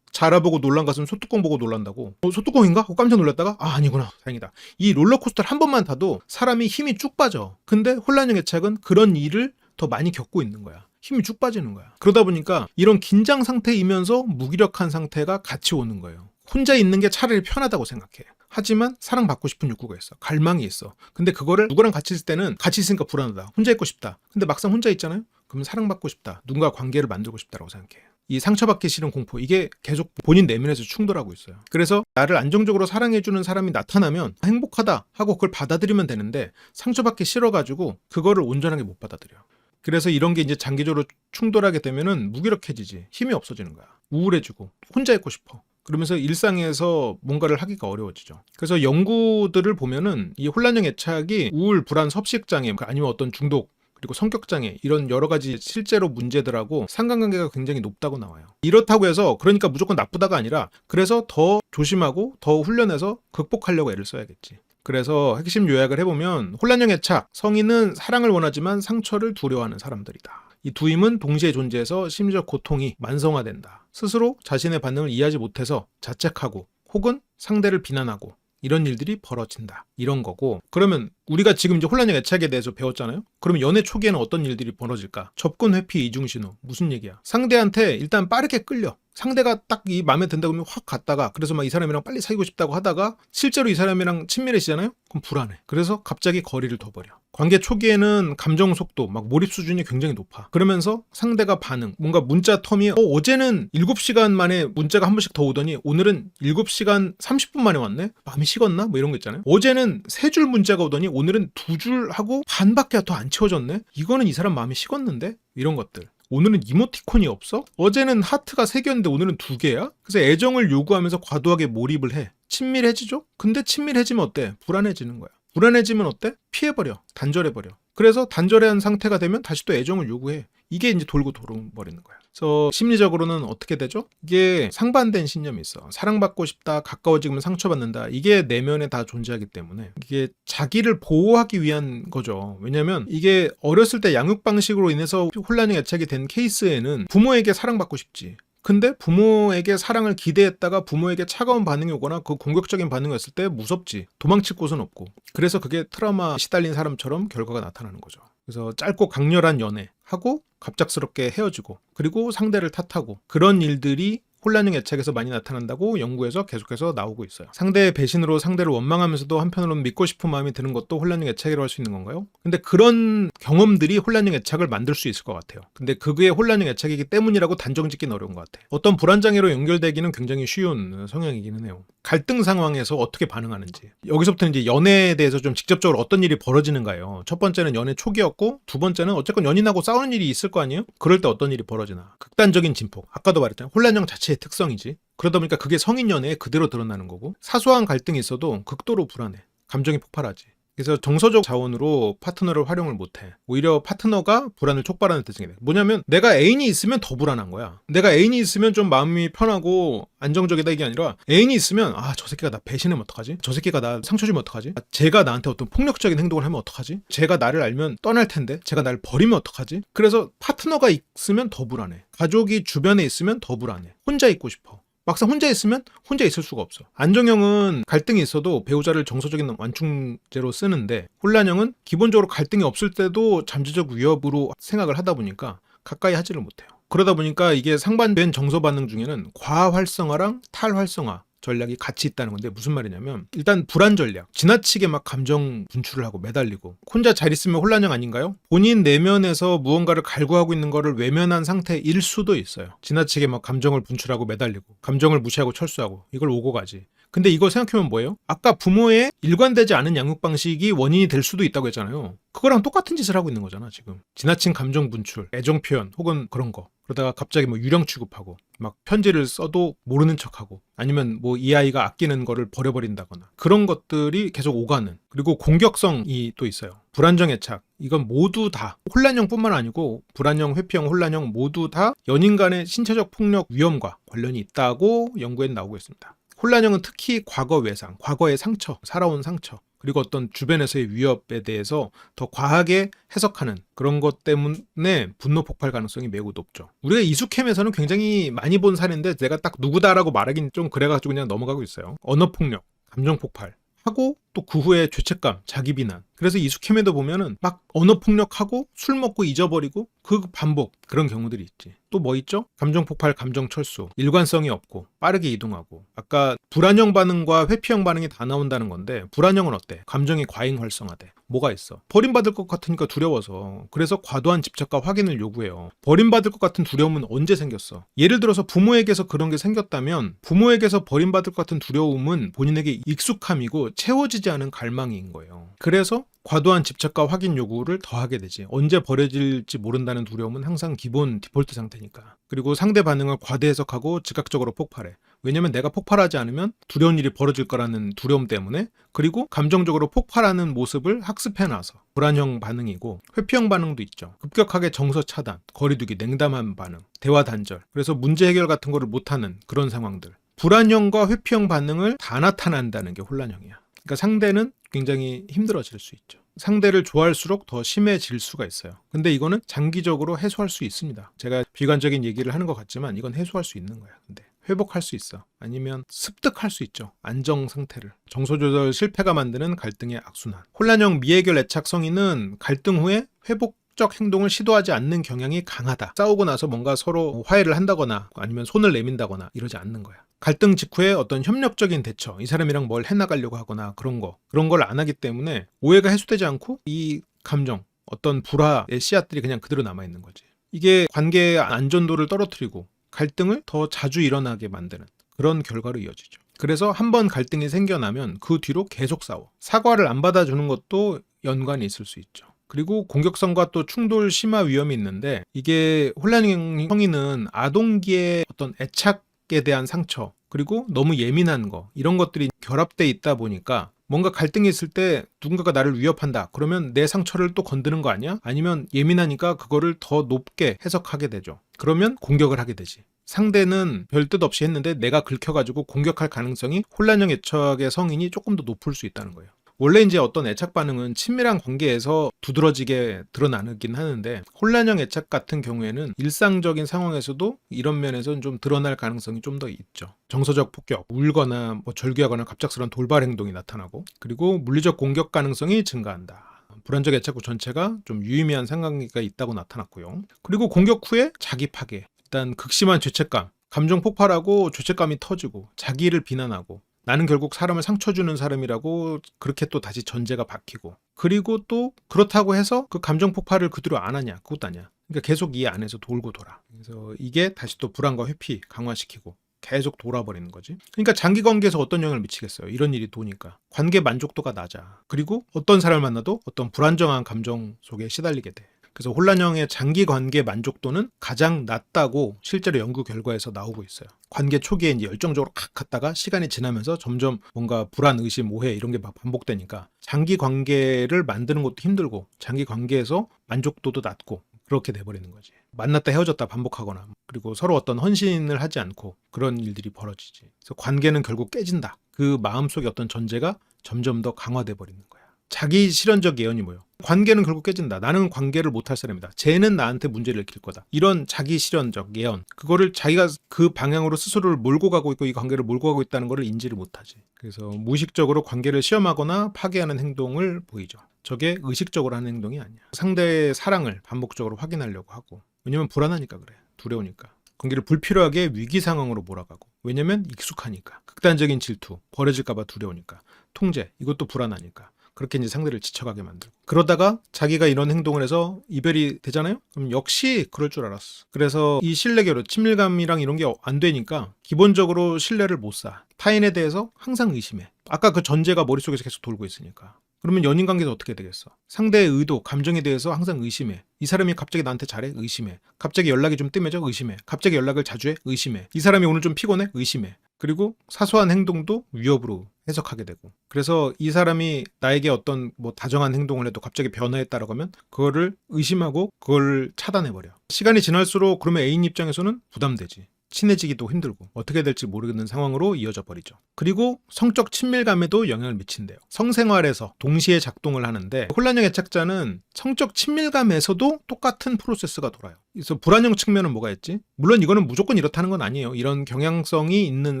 잘 알아보고 놀란 것은 소뚜껑 보고 놀란다고. 소뚜껑인가? 깜짝 놀랐다가 아니구나, 다행이다. 이 롤러코스터를 한 번만 타도 사람이 힘이 쭉 빠져. 근데 혼란형 애착은 그런 일을 더 많이 겪고 있는 거야. 힘이 쭉 빠지는 거야. 그러다 보니까 이런 긴장 상태이면서 무기력한 상태가 같이 오는 거예요. 혼자 있는 게 차라리 편하다고 생각해. 하지만 사랑받고 싶은 욕구가 있어. 갈망이 있어. 근데 그거를 누구랑 같이 있을 때는 같이 있으니까 불안하다, 혼자 있고 싶다. 근데 막상 혼자 있잖아요? 그러면 사랑받고 싶다, 누군가 관계를 만들고 싶다라고 생각해. 이 상처받기 싫은 공포, 이게 계속 본인 내면에서 충돌하고 있어요. 그래서 나를 안정적으로 사랑해주는 사람이 나타나면 행복하다 하고 그걸 받아들이면 되는데, 상처받기 싫어가지고 그거를 온전하게 못 받아들여. 그래서 이런 게 이제 장기적으로 충돌하게 되면은 무기력해지지, 힘이 없어지는 거야. 우울해지고 혼자 있고 싶어. 그러면서 일상에서 뭔가를 하기가 어려워지죠. 그래서 연구들을 보면은 이 혼란형 애착이 우울, 불안, 섭식장애, 아니면 어떤 중독, 그리고 성격장애, 이런 여러 가지 실제로 문제들하고 상관관계가 굉장히 높다고 나와요. 이렇다고 해서 그러니까 무조건 나쁘다가 아니라, 그래서 더 조심하고 더 훈련해서 극복하려고 애를 써야겠지. 그래서 핵심 요약을 해보면, 혼란형 애착, 성인은 사랑을 원하지만 상처를 두려워하는 사람들이다. 이 두 힘은 동시에 존재해서 심리적 고통이 만성화된다. 스스로 자신의 반응을 이해하지 못해서 자책하고 혹은 상대를 비난하고 이런 일들이 벌어진다, 이런 거고. 그러면 우리가 지금 이제 혼란형 애착에 대해서 배웠잖아요. 그러면 연애 초기에는 어떤 일들이 벌어질까? 접근 회피 이중신호, 무슨 얘기야? 상대한테 일단 빠르게 끌려. 상대가 딱 이 마음에 든다 그러면 확 갔다가 그래서 막 이 사람이랑 빨리 사귀고 싶다고 하다가 실제로 이 사람이랑 친밀해지잖아요? 그럼 불안해. 그래서 갑자기 거리를 둬버려. 관계 초기에는 감정 속도, 막 몰입 수준이 굉장히 높아. 그러면서 상대가 반응, 뭔가 문자 텀이 어제는 7시간 만에 문자가 한 번씩 더 오더니 오늘은 7시간 30분 만에 왔네? 마음이 식었나? 뭐 이런 거 있잖아요. 어제는 3줄 문자가 오더니 오늘은 2줄 하고 반밖에 더 안 채워졌네? 이거는 이 사람 마음이 식었는데? 이런 것들. 오늘은 이모티콘이 없어? 어제는 하트가 3개였는데 오늘은 2개야? 그래서 애정을 요구하면서 과도하게 몰입을 해. 친밀해지죠? 근데 친밀해지면 어때? 불안해지는 거야. 불안해지면 어때? 피해버려. 단절해버려. 그래서 단절한 상태가 되면 다시 또 애정을 요구해. 이게 이제 돌고 돌아버리는 거야. 그래서 심리적으로는 어떻게 되죠? 이게 상반된 신념이 있어. 사랑받고 싶다, 가까워지면 상처받는다. 이게 내면에 다 존재하기 때문에 이게 자기를 보호하기 위한 거죠. 왜냐면 이게 어렸을 때 양육 방식으로 인해서 혼란이 애착이 된 케이스에는 부모에게 사랑받고 싶지. 근데 부모에게 사랑을 기대했다가 부모에게 차가운 반응이 오거나 그 공격적인 반응이 왔을 때 무섭지. 도망칠 곳은 없고. 그래서 그게 트라우마 시달린 사람처럼 결과가 나타나는 거죠. 그래서 짧고 강렬한 연애하고 갑작스럽게 헤어지고 그리고 상대를 탓하고 그런 일들이 혼란형 애착에서 많이 나타난다고 연구에서 계속해서 나오고 있어요. 상대의 배신으로 상대를 원망하면서도 한편으로는 믿고 싶은 마음이 드는 것도 혼란형 애착이라고 할 수 있는 건가요? 근데 그런 경험들이 혼란형 애착을 만들 수 있을 것 같아요. 근데 그게 혼란형 애착이기 때문이라고 단정짓기는 어려운 것 같아요. 어떤 불안장애로 연결되기는 굉장히 쉬운 성향이기는 해요. 갈등 상황에서 어떻게 반응하는지. 여기서부터 이제 연애에 대해서 좀 직접적으로 어떤 일이 벌어지는가요? 첫 번째는 연애 초기였고 두 번째는 어쨌건 연인하고 싸우는 일이 있을 거 아니에요? 그럴 때 어떤 일이 벌어지나. 극단적인 진폭. 아까도 말했잖아요. 혼란형 자체의 특성이지. 그러다 보니까 그게 성인 연애에 그대로 드러나는 거고 사소한 갈등이 있어도 극도로 불안해. 감정이 폭발하지. 그래서 정서적 자원으로 파트너를 활용을 못해. 오히려 파트너가 불안을 촉발하는 대상이 돼. 뭐냐면 내가 애인이 있으면 더 불안한 거야. 내가 애인이 있으면 좀 마음이 편하고 안정적이다 이게 아니라 애인이 있으면 저 새끼가 나 배신하면 어떡하지? 저 새끼가 나 상처 주면 어떡하지? 제가 나한테 어떤 폭력적인 행동을 하면 어떡하지? 제가 나를 알면 떠날 텐데 제가 나를 버리면 어떡하지? 그래서 파트너가 있으면 더 불안해. 가족이 주변에 있으면 더 불안해. 혼자 있고 싶어. 막상 혼자 있으면 혼자 있을 수가 없어. 안정형은 갈등이 있어도 배우자를 정서적인 완충제로 쓰는데 혼란형은 기본적으로 갈등이 없을 때도 잠재적 위협으로 생각을 하다 보니까 가까이 하지를 못해요. 그러다 보니까 이게 상반된 정서 반응 중에는 과활성화랑 탈활성화 전략이 같이 있다는 건데 무슨 말이냐면 일단 불안 전략, 지나치게 막 감정 분출을 하고 매달리고 혼자 잘 있으면 혼란형 아닌가요? 본인 내면에서 무언가를 갈구하고 있는 거를 외면한 상태일 수도 있어요. 지나치게 막 감정을 분출하고 매달리고 감정을 무시하고 철수하고 이걸 오고 가지. 근데 이거 생각해보면 뭐예요? 아까 부모의 일관되지 않은 양육 방식이 원인이 될 수도 있다고 했잖아요. 그거랑 똑같은 짓을 하고 있는 거잖아 지금. 지나친 감정 분출, 애정 표현 혹은 그런 거. 그러다가 갑자기 뭐 유령 취급하고 막 편지를 써도 모르는 척하고 아니면 뭐 이 아이가 아끼는 거를 버려버린다거나 그런 것들이 계속 오가는. 그리고 공격성이 또 있어요. 불안정 애착. 이건 모두 다 혼란형뿐만 아니고 불안형, 회피형, 혼란형 모두 다 연인 간의 신체적 폭력 위험과 관련이 있다고 연구에 나오고 있습니다. 혼란형은 특히 과거 외상, 과거의 상처, 살아온 상처, 그리고 어떤 주변에서의 위협에 대해서 더 과하게 해석하는 그런 것 때문에 분노 폭발 가능성이 매우 높죠. 우리가 이수캠에서는 굉장히 많이 본 사례인데 내가 딱 누구다라고 말하긴 좀 그래가지고 그냥 넘어가고 있어요. 언어 폭력, 감정 폭발 하고 또 그 후에 죄책감, 자기 비난. 그래서 이수캠에도 보면은 막 언어 폭력하고 술 먹고 잊어버리고 그 반복 그런 경우들이 있지. 또 뭐 있죠? 감정 폭발, 감정 철수, 일관성이 없고 빠르게 이동하고. 아까 불안형 반응과 회피형 반응이 다 나온다는 건데 불안형은 어때? 감정이 과잉 활성화돼. 뭐가 있어? 버림받을 것 같으니까 두려워서. 그래서 과도한 집착과 확인을 요구해요. 버림받을 것 같은 두려움은 언제 생겼어? 예를 들어서 부모에게서 그런 게 생겼다면 부모에게서 버림받을 것 같은 두려움은 본인에게 익숙함이고 채워지지 않은 갈망인 거예요. 그래서 과도한 집착과 확인 요구를 더하게 되지. 언제 버려질지 모른다는 두려움은 항상 기본 디폴트 상태니까. 그리고 상대 반응을 과대 해석하고 즉각적으로 폭발해. 왜냐면 내가 폭발하지 않으면 두려운 일이 벌어질 거라는 두려움 때문에. 그리고 감정적으로 폭발하는 모습을 학습해놔서 불안형 반응이고 회피형 반응도 있죠. 급격하게 정서 차단, 거리두기, 냉담한 반응, 대화 단절. 그래서 문제 해결 같은 거를 못하는 그런 상황들. 불안형과 회피형 반응을 다 나타난다는 게 혼란형이야. 그러니까 상대는 굉장히 힘들어질 수 있죠. 상대를 좋아할수록 더 심해질 수가 있어요. 근데 이거는 장기적으로 해소할 수 있습니다. 제가 비관적인 얘기를 하는 것 같지만 이건 해소할 수 있는 거야. 근데 회복할 수 있어. 아니면 습득할 수 있죠. 안정 상태를. 정서 조절 실패가 만드는 갈등의 악순환. 혼란형 미해결 애착 성인은 갈등 후에 회복 성적 행동을 시도하지 않는 경향이 강하다. 싸우고 나서 뭔가 서로 화해를 한다거나 아니면 손을 내민다거나 이러지 않는 거야. 갈등 직후에 어떤 협력적인 대처, 이 사람이랑 뭘 해나가려고 하거나 그런 걸 안 하기 때문에 오해가 해소되지 않고 이 감정, 어떤 불화의 씨앗들이 그냥 그대로 남아있는 거지. 이게 관계의 안전도를 떨어뜨리고 갈등을 더 자주 일어나게 만드는 그런 결과로 이어지죠. 그래서 한번 갈등이 생겨나면 그 뒤로 계속 싸워. 사과를 안 받아주는 것도 연관이 있을 수 있죠. 그리고 공격성과 또 충돌 심화 위험이 있는데, 이게 혼란형 성인은 아동기의 어떤 애착에 대한 상처, 그리고 너무 예민한 거, 이런 것들이 결합돼 있다 보니까 뭔가 갈등이 있을 때 누군가가 나를 위협한다 그러면 내 상처를 또 건드는 거 아니야? 아니면 예민하니까 그거를 더 높게 해석하게 되죠. 그러면 공격을 하게 되지. 상대는 별 뜻 없이 했는데 내가 긁혀가지고 공격할 가능성이 혼란형 애착의 성인이 조금 더 높을 수 있다는 거예요. 원래 이제 어떤 애착 반응은 친밀한 관계에서 두드러지게 드러나긴 하는데, 혼란형 애착 같은 경우에는 일상적인 상황에서도 이런 면에서는 좀 드러날 가능성이 좀 더 있죠. 정서적 폭격, 울거나 절규하거나 갑작스러운 돌발 행동이 나타나고, 그리고 물리적 공격 가능성이 증가한다. 불안적 애착구 전체가 좀 유의미한 상관계가 있다고 나타났고요. 그리고 공격 후에 자기 파괴, 일단 극심한 죄책감, 감정 폭발하고 죄책감이 터지고 자기를 비난하고, 나는 결국 사람을 상처 주는 사람이라고 그렇게 또 다시 전제가 박히고, 그리고 또 그렇다고 해서 그 감정 폭발을 그대로 안 하냐? 그것도 아니야. 그러니까 계속 이 안에서 돌고 돌아. 그래서 이게 다시 또 불안과 회피 강화시키고 계속 돌아버리는 거지. 그러니까 장기 관계에서 어떤 영향을 미치겠어요? 이런 일이 도니까 관계 만족도가 낮아. 그리고 어떤 사람을 만나도 어떤 불안정한 감정 속에 시달리게 돼. 그래서 혼란형의 장기 관계 만족도는 가장 낮다고 실제로 연구 결과에서 나오고 있어요. 관계 초기에 이제 열정적으로 칵 갔다가 시간이 지나면서 점점 뭔가 불안, 의심, 오해 이런 게 막 반복되니까 장기 관계를 만드는 것도 힘들고 장기 관계에서 만족도도 낮고 그렇게 돼버리는 거지. 만났다 헤어졌다 반복하거나, 그리고 서로 어떤 헌신을 하지 않고 그런 일들이 벌어지지. 그래서 관계는 결국 깨진다. 그 마음속에 어떤 전제가 점점 더 강화돼 버리는 거야. 자기 실현적 예언이 뭐예요? 관계는 결국 깨진다. 나는 관계를 못할 사람이다. 쟤는 나한테 문제를 일으킬 거다. 이런 자기 실현적 예언. 그거를 자기가 그 방향으로 스스로를 몰고 가고 있고 이 관계를 몰고 가고 있다는 걸 인지를 못하지. 그래서 무의식적으로 관계를 시험하거나 파괴하는 행동을 보이죠. 저게 의식적으로 하는 행동이 아니야. 상대의 사랑을 반복적으로 확인하려고 하고. 왜냐면 불안하니까 그래. 두려우니까. 관계를 불필요하게 위기 상황으로 몰아가고. 왜냐면 익숙하니까. 극단적인 질투, 버려질까봐 두려우니까. 통제, 이것도 불안하니까. 그렇게 이제 상대를 지쳐가게 만들고, 그러다가 자기가 이런 행동을 해서 이별이 되잖아요? 그럼 역시 그럴 줄 알았어. 그래서 이 신뢰 결혼, 친밀감이랑 이런 게 안 되니까 기본적으로 신뢰를 못 쌓아. 타인에 대해서 항상 의심해. 아까 그 전제가 머릿속에서 계속 돌고 있으니까. 그러면 연인 관계에서 어떻게 되겠어? 상대의 의도, 감정에 대해서 항상 의심해. 이 사람이 갑자기 나한테 잘해? 의심해. 갑자기 연락이 좀 뜸해져? 의심해. 갑자기 연락을 자주 해? 의심해. 이 사람이 오늘 좀 피곤해? 의심해. 그리고 사소한 행동도 위협으로 해석하게 되고, 그래서 이 사람이 나에게 어떤 다정한 행동을 해도 갑자기 변화했다라고 하면 그거를 의심하고 그걸 차단해버려. 시간이 지날수록 그러면 애인 입장에서는 부담되지. 친해지기도 힘들고 어떻게 될지 모르겠는 상황으로 이어져 버리죠. 그리고 성적 친밀감에도 영향을 미친대요. 성생활에서 동시에 작동을 하는데, 혼란형 애착자는 성적 친밀감에서도 똑같은 프로세스가 돌아요. 그래서 불안형 측면은 뭐가 있지? 물론 이거는 무조건 이렇다는 건 아니에요. 이런 경향성이 있는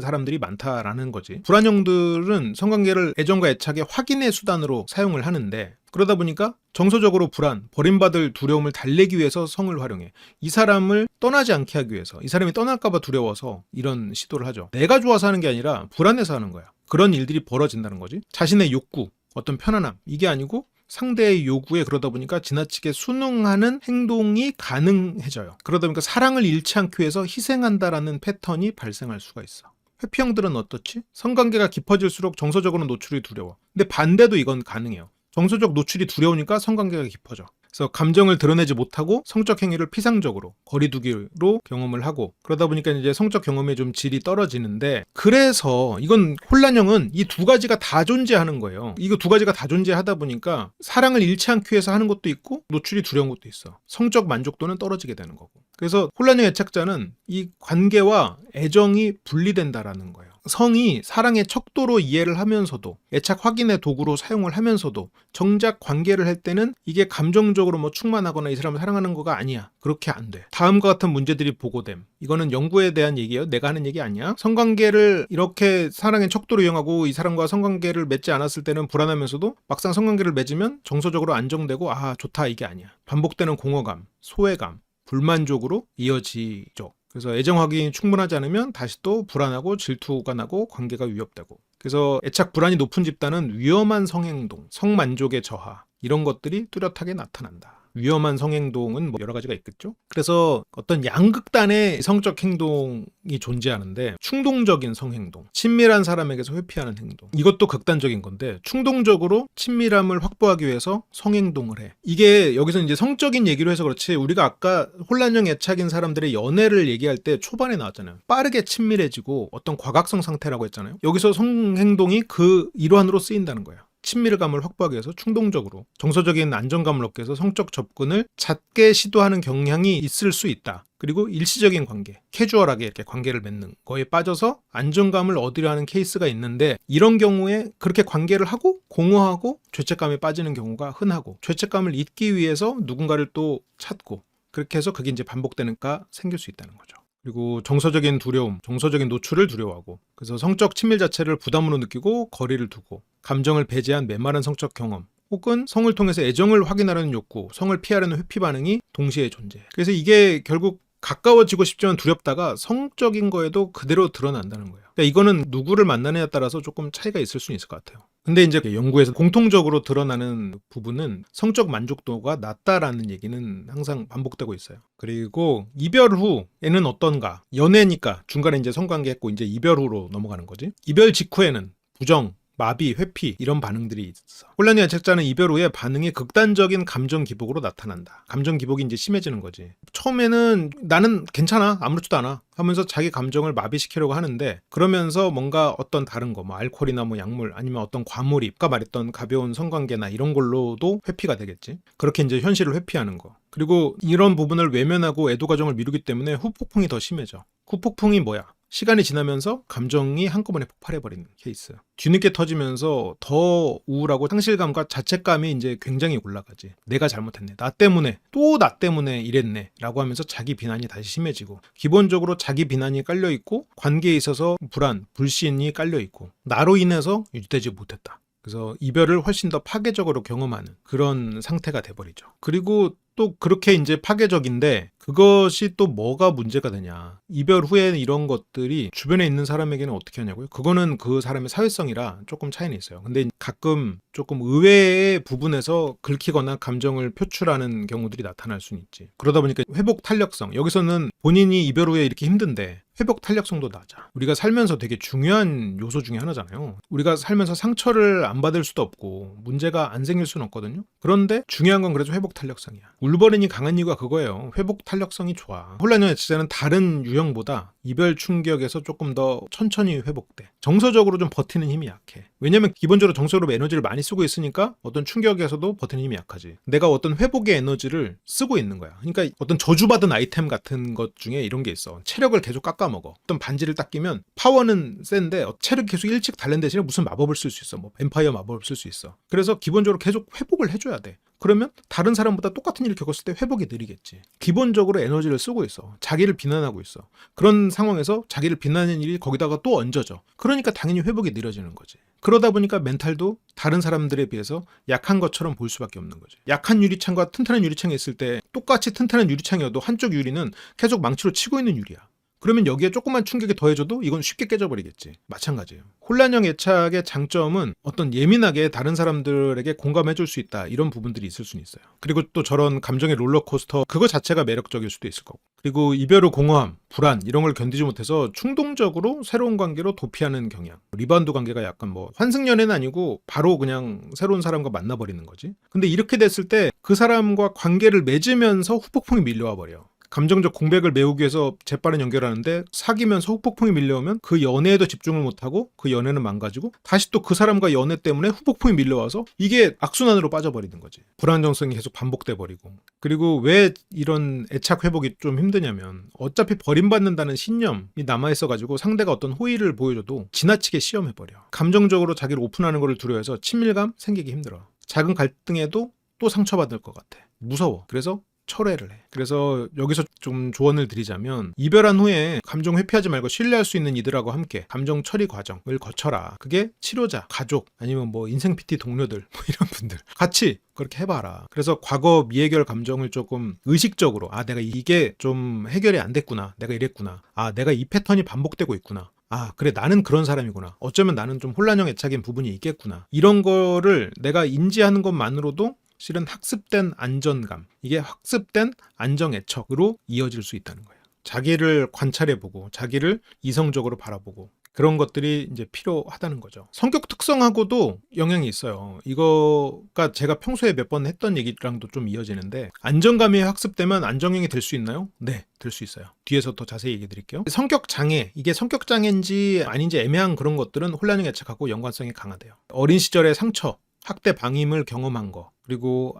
사람들이 많다라는 거지. 불안형들은 성관계를 애정과 애착의 확인의 수단으로 사용을 하는데, 그러다 보니까 정서적으로 불안, 버림받을 두려움을 달래기 위해서 성을 활용해. 이 사람을 떠나지 않게 하기 위해서, 이 사람이 떠날까봐 두려워서 이런 시도를 하죠. 내가 좋아서 하는 게 아니라 불안해서 하는 거야. 그런 일들이 벌어진다는 거지. 자신의 욕구, 어떤 편안함, 이게 아니고 상대의 요구에 그러다 보니까 지나치게 순응하는 행동이 가능해져요. 그러다 보니까 사랑을 잃지 않기 위해서 희생한다라는 패턴이 발생할 수가 있어. 회피형들은 어떻지? 성관계가 깊어질수록 정서적으로 노출이 두려워. 근데 반대도 이건 가능해요. 정서적 노출이 두려우니까 성관계가 깊어져. 그래서 감정을 드러내지 못하고 성적 행위를 피상적으로 거리두기로 경험을 하고, 그러다 보니까 이제 성적 경험의 좀 질이 떨어지는데, 그래서 이건 혼란형은 이 두 가지가 다 존재하는 거예요. 이거 두 가지가 다 존재하다 보니까 사랑을 잃지 않기 위해서 하는 것도 있고 노출이 두려운 것도 있어. 성적 만족도는 떨어지게 되는 거고. 그래서 혼란형 애착자는 이 관계와 애정이 분리된다라는 거예요. 성이 사랑의 척도로 이해를 하면서도 애착 확인의 도구로 사용을 하면서도 정작 관계를 할 때는 이게 감정적으로 뭐 충만하거나 이 사람을 사랑하는 거가 아니야. 그렇게 안 돼. 다음과 같은 문제들이 보고됨. 이거는 연구에 대한 얘기예요. 내가 하는 얘기 아니야. 성관계를 이렇게 사랑의 척도로 이용하고 이 사람과 성관계를 맺지 않았을 때는 불안하면서도 막상 성관계를 맺으면 정서적으로 안정되고 아 좋다 이게 아니야. 반복되는 공허감, 소외감, 불만족으로 이어지죠. 그래서 애정 확인이 충분하지 않으면 다시 또 불안하고 질투가 나고 관계가 위협되고. 그래서 애착 불안이 높은 집단은 위험한 성행동, 성만족의 저하 이런 것들이 뚜렷하게 나타난다. 위험한 성행동은 뭐 여러 가지가 있겠죠. 그래서 어떤 양극단의 성적 행동이 존재하는데 충동적인 성행동, 친밀한 사람에게서 회피하는 행동. 이것도 극단적인 건데 충동적으로 친밀함을 확보하기 위해서 성행동을 해. 이게 여기서 이제 성적인 얘기로 해서 그렇지 우리가 아까 혼란형 애착인 사람들의 연애를 얘기할 때 초반에 나왔잖아요. 빠르게 친밀해지고 어떤 과각성 상태라고 했잖아요. 여기서 성행동이 그 일환으로 쓰인다는 거예요. 친밀감을 확보하기 위해서 충동적으로 정서적인 안정감을 얻기 위해서 성적 접근을 잦게 시도하는 경향이 있을 수 있다. 그리고 일시적인 관계, 캐주얼하게 이렇게 관계를 맺는 거에 빠져서 안정감을 얻으려 하는 케이스가 있는데 이런 경우에 그렇게 관계를 하고 공허하고 죄책감에 빠지는 경우가 흔하고 죄책감을 잊기 위해서 누군가를 또 찾고 그렇게 해서 그게 이제 반복되니까 생길 수 있다는 거죠. 그리고 정서적인 두려움, 정서적인 노출을 두려워하고 그래서 성적 친밀 자체를 부담으로 느끼고 거리를 두고 감정을 배제한 메마른 성적 경험 혹은 성을 통해서 애정을 확인하려는 욕구, 성을 피하려는 회피 반응이 동시에 존재해. 그래서 이게 결국 가까워지고 싶지만 두렵다가 성적인 거에도 그대로 드러난다는 거예요. 그러니까 이거는 누구를 만나느냐에 따라서 조금 차이가 있을 수는 있을 것 같아요. 근데 이제 연구에서 공통적으로 드러나는 부분은 성적 만족도가 낮다라는 얘기는 항상 반복되고 있어요. 그리고 이별 후에는 어떤가? 연애니까 중간에 이제 성관계했고 이제 이별 후로 넘어가는 거지. 이별 직후에는 부정, 마비, 회피 이런 반응들이 있어. 혼란형 애착자는 이별 후에 반응이 극단적인 감정 기복으로 나타난다. 감정 기복이 이제 심해지는 거지. 처음에는 나는 괜찮아 아무렇지도 않아 하면서 자기 감정을 마비시키려고 하는데 그러면서 뭔가 어떤 다른 거 뭐 알코올이나 뭐 약물 아니면 어떤 과몰입 아까 말했던 가벼운 성관계나 이런 걸로도 회피가 되겠지. 그렇게 이제 현실을 회피하는 거. 그리고 이런 부분을 외면하고 애도 과정을 미루기 때문에 후폭풍이 더 심해져. 후폭풍이 뭐야? 시간이 지나면서 감정이 한꺼번에 폭발해버리는 케이스. 뒤늦게 터지면서 더 우울하고 상실감과 자책감이 이제 굉장히 올라가지. 내가 잘못했네. 나 때문에 또 나 때문에 이랬네 라고 하면서 자기 비난이 다시 심해지고 기본적으로 자기 비난이 깔려있고 관계에 있어서 불안, 불신이 깔려있고 나로 인해서 유지되지 못했다. 그래서 이별을 훨씬 더 파괴적으로 경험하는 그런 상태가 돼버리죠. 그리고 또 그렇게 이제 파괴적인데 그것이 또 뭐가 문제가 되냐. 이별 후에 이런 것들이 주변에 있는 사람에게는 어떻게 하냐고요? 그거는 그 사람의 사회성이라 조금 차이는 있어요. 근데 가끔 조금 의외의 부분에서 긁히거나 감정을 표출하는 경우들이 나타날 수는 있지. 그러다 보니까 회복 탄력성. 여기서는 본인이 이별 후에 이렇게 힘든데 회복 탄력성도 낮아. 우리가 살면서 되게 중요한 요소 중에 하나잖아요. 우리가 살면서 상처를 안 받을 수도 없고 문제가 안 생길 수는 없거든요. 그런데 중요한 건 그래도 회복 탄력성이야. 울버린이 강한 이유가 그거예요. 회복 탄력성이 좋아. 혼란형 애착자는 다른 유형보다 이별 충격에서 조금 더 천천히 회복돼. 정서적으로 좀 버티는 힘이 약해. 왜냐면 기본적으로 정서로 에너지를 많이 쓰고 있으니까 어떤 충격에서도 버티는 힘이 약하지. 내가 어떤 회복의 에너지를 쓰고 있는 거야. 그러니까 어떤 저주받은 아이템 같은 것 중에 이런 게 있어. 체력을 계속 깎아먹어. 어떤 반지를 딱 끼면 파워는 센데 체력이 계속 일찍 달랜 대신에 무슨 마법을 쓸 수 있어. 뭐 뱀파이어 마법을 쓸 수 있어. 그래서 기본적으로 계속 회복을 해줘야 돼. 그러면 다른 사람보다 똑같은 일을 겪었을 때 회복이 느리겠지. 기본적으로 에너지를 쓰고 있어. 자기를 비난하고 있어. 그런 상황에서 자기를 비난하는 일이 거기다가 또 얹어져. 그러니까 당연히 회복이 느려지는 거지. 그러다 보니까 멘탈도 다른 사람들에 비해서 약한 것처럼 보일 수밖에 없는 거지. 약한 유리창과 튼튼한 유리창이 있을 때 똑같이 튼튼한 유리창이어도 한쪽 유리는 계속 망치로 치고 있는 유리야. 그러면 여기에 조그만 충격이 더해져도 이건 쉽게 깨져버리겠지. 마찬가지예요. 혼란형 애착의 장점은 어떤 예민하게 다른 사람들에게 공감해줄 수 있다. 이런 부분들이 있을 수는 있어요. 그리고 또 저런 감정의 롤러코스터 그거 자체가 매력적일 수도 있을 거고. 그리고 이별 후 공허함, 불안 이런 걸 견디지 못해서 충동적으로 새로운 관계로 도피하는 경향. 리바운드 관계가 약간 뭐 환승연애는 아니고 바로 그냥 새로운 사람과 만나버리는 거지. 근데 이렇게 됐을 때 그 사람과 관계를 맺으면서 후폭풍이 밀려와 버려. 감정적 공백을 메우기 위해서 재빠른 연결하는데 사귀면서 후폭풍이 밀려오면 그 연애에도 집중을 못하고 그 연애는 망가지고 다시 또 그 사람과 연애 때문에 후폭풍이 밀려와서 이게 악순환으로 빠져버리는 거지. 불안정성이 계속 반복돼 버리고. 그리고 왜 이런 애착 회복이 좀 힘드냐면 어차피 버림받는다는 신념이 남아있어가지고 상대가 어떤 호의를 보여줘도 지나치게 시험해버려. 감정적으로 자기를 오픈하는 걸 두려워해서 친밀감 생기기 힘들어. 작은 갈등에도 또 상처받을 것 같아. 무서워. 그래서 철회를 해. 그래서 여기서 좀 조언을 드리자면 이별한 후에 감정 회피하지 말고 신뢰할 수 있는 이들하고 함께 감정 처리 과정을 거쳐라. 그게 치료자, 가족, 아니면 뭐 인생 PT 동료들 뭐 이런 분들 같이 그렇게 해봐라. 그래서 과거 미해결 감정을 조금 의식적으로 내가 이게 좀 해결이 안 됐구나. 내가 이랬구나. 내가 이 패턴이 반복되고 있구나. 그래 나는 그런 사람이구나. 어쩌면 나는 좀 혼란형 애착인 부분이 있겠구나. 이런 거를 내가 인지하는 것만으로도 실은 학습된 안전감, 이게 학습된 안정애착으로 이어질 수 있다는 거예요. 자기를 관찰해보고 자기를 이성적으로 바라보고 그런 것들이 이제 필요하다는 거죠. 성격 특성하고도 영향이 있어요. 이거가 제가 평소에 몇 번 했던 얘기랑도 좀 이어지는데 안정감이 학습되면 안정형이 될 수 있나요? 네, 될 수 있어요. 뒤에서 더 자세히 얘기해 드릴게요. 성격 장애, 이게 성격 장애인지 아닌지 애매한 그런 것들은 혼란형 애착하고 연관성이 강하대요. 어린 시절의 상처, 학대 방임을 경험한 거, 그리고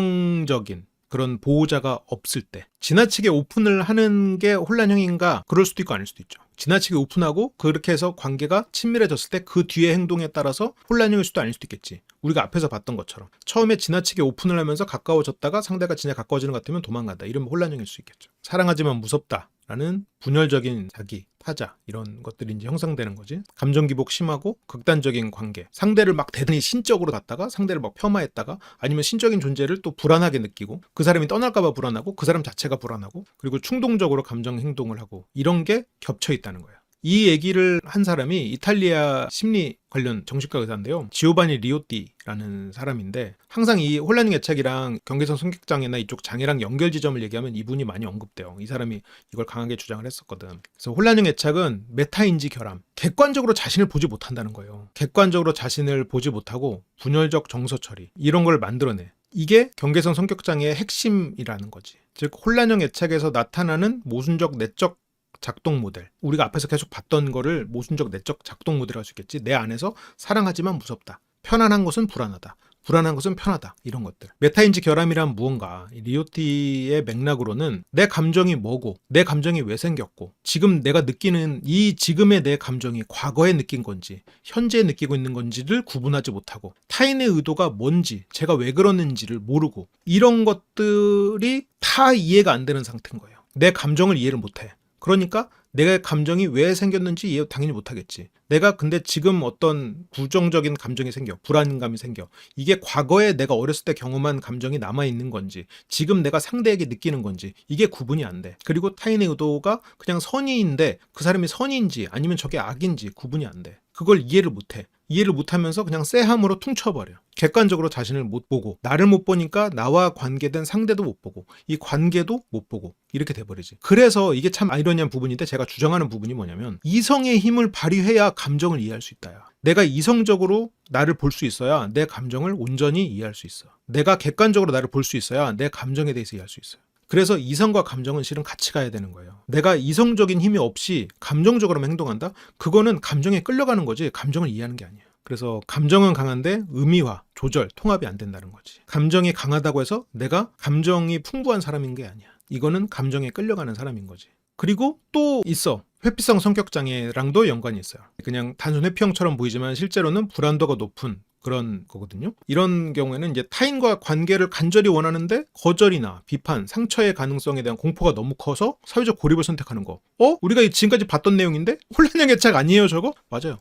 안정적인 그런 보호자가 없을 때 지나치게 오픈을 하는 게 혼란형인가? 그럴 수도 있고 아닐 수도 있죠. 지나치게 오픈하고 그렇게 해서 관계가 친밀해졌을 때 그 뒤의 행동에 따라서 혼란형일 수도 아닐 수도 있겠지. 우리가 앞에서 봤던 것처럼 처음에 지나치게 오픈을 하면서 가까워졌다가 상대가 진짜 가까워지는 것 같으면 도망간다. 이러면 혼란형일 수 있겠죠. 사랑하지만 무섭다 라는 분열적인 자기, 타자 이런 것들이 이제 형성되는 거지. 감정 기복 심하고 극단적인 관계, 상대를 막 대단히 신적으로 봤다가 상대를 막 폄하했다가 아니면 신적인 존재를 또 불안하게 느끼고 그 사람이 떠날까 봐 불안하고 그 사람 자체가 불안하고 그리고 충동적으로 감정 행동을 하고 이런 게 겹쳐 있다는 거예요. 이 얘기를 한 사람이 이탈리아 심리 관련 정신과 의사인데요. 지오바니 리오띠라는 사람인데 항상 이 혼란형 애착이랑 경계성 성격장애나 이쪽 장애랑 연결 지점을 얘기하면 이분이 많이 언급돼요. 이 사람이 이걸 강하게 주장을 했었거든. 그래서 혼란형 애착은 메타인지 결함, 객관적으로 자신을 보지 못한다는 거예요. 객관적으로 자신을 보지 못하고 분열적 정서 처리 이런 걸 만들어내. 이게 경계성 성격장애의 핵심이라는 거지. 즉 혼란형 애착에서 나타나는 모순적 내적 작동 모델, 우리가 앞에서 계속 봤던 거를 모순적 내적 작동 모델이라고 할 수 있겠지. 내 안에서 사랑하지만 무섭다, 편안한 것은 불안하다, 불안한 것은 편하다, 이런 것들. 메타인지 결함이란 무언가, 리오티의 맥락으로는 내 감정이 뭐고 내 감정이 왜 생겼고 지금 내가 느끼는 이 지금의 내 감정이 과거에 느낀 건지 현재에 느끼고 있는 건지를 구분하지 못하고 타인의 의도가 뭔지 제가 왜 그러는지를 모르고 이런 것들이 다 이해가 안 되는 상태인 거예요. 내 감정을 이해를 못해. 그러니까 내가 감정이 왜 생겼는지 이해 당연히 못하겠지. 내가 근데 지금 어떤 부정적인 감정이 생겨, 불안감이 생겨. 이게 과거에 내가 어렸을 때 경험한 감정이 남아있는 건지 지금 내가 상대에게 느끼는 건지 이게 구분이 안 돼. 그리고 타인의 의도가 그냥 선의인데 그 사람이 선의인지 아니면 저게 악인지 구분이 안 돼. 그걸 이해를 못해. 이해를 못하면서 그냥 쎄함으로 퉁쳐버려. 객관적으로 자신을 못 보고 나를 못 보니까 나와 관계된 상대도 못 보고 이 관계도 못 보고 이렇게 돼버리지. 그래서 이게 참 아이러니한 부분인데 제가 주장하는 부분이 뭐냐면 이성의 힘을 발휘해야 감정을 이해할 수 있다야. 내가 이성적으로 나를 볼 수 있어야 내 감정을 온전히 이해할 수 있어. 내가 객관적으로 나를 볼 수 있어야 내 감정에 대해서 이해할 수 있어요. 그래서 이성과 감정은 실은 같이 가야 되는 거예요. 내가 이성적인 힘이 없이 감정적으로만 행동한다? 그거는 감정에 끌려가는 거지 감정을 이해하는 게 아니에요. 그래서 감정은 강한데 의미화, 조절, 통합이 안 된다는 거지. 감정이 강하다고 해서 내가 감정이 풍부한 사람인 게 아니야. 이거는 감정에 끌려가는 사람인 거지. 그리고 또 있어. 회피성 성격장애랑도 연관이 있어요. 그냥 단순 회피형처럼 보이지만 실제로는 불안도가 높은 그런 거거든요. 이런 경우에는 이제 타인과 관계를 간절히 원하는데 거절이나 비판, 상처의 가능성에 대한 공포가 너무 커서 사회적 고립을 선택하는 거. 우리가 지금까지 봤던 내용인데 혼란형 애착 아니에요 저거? 맞아요.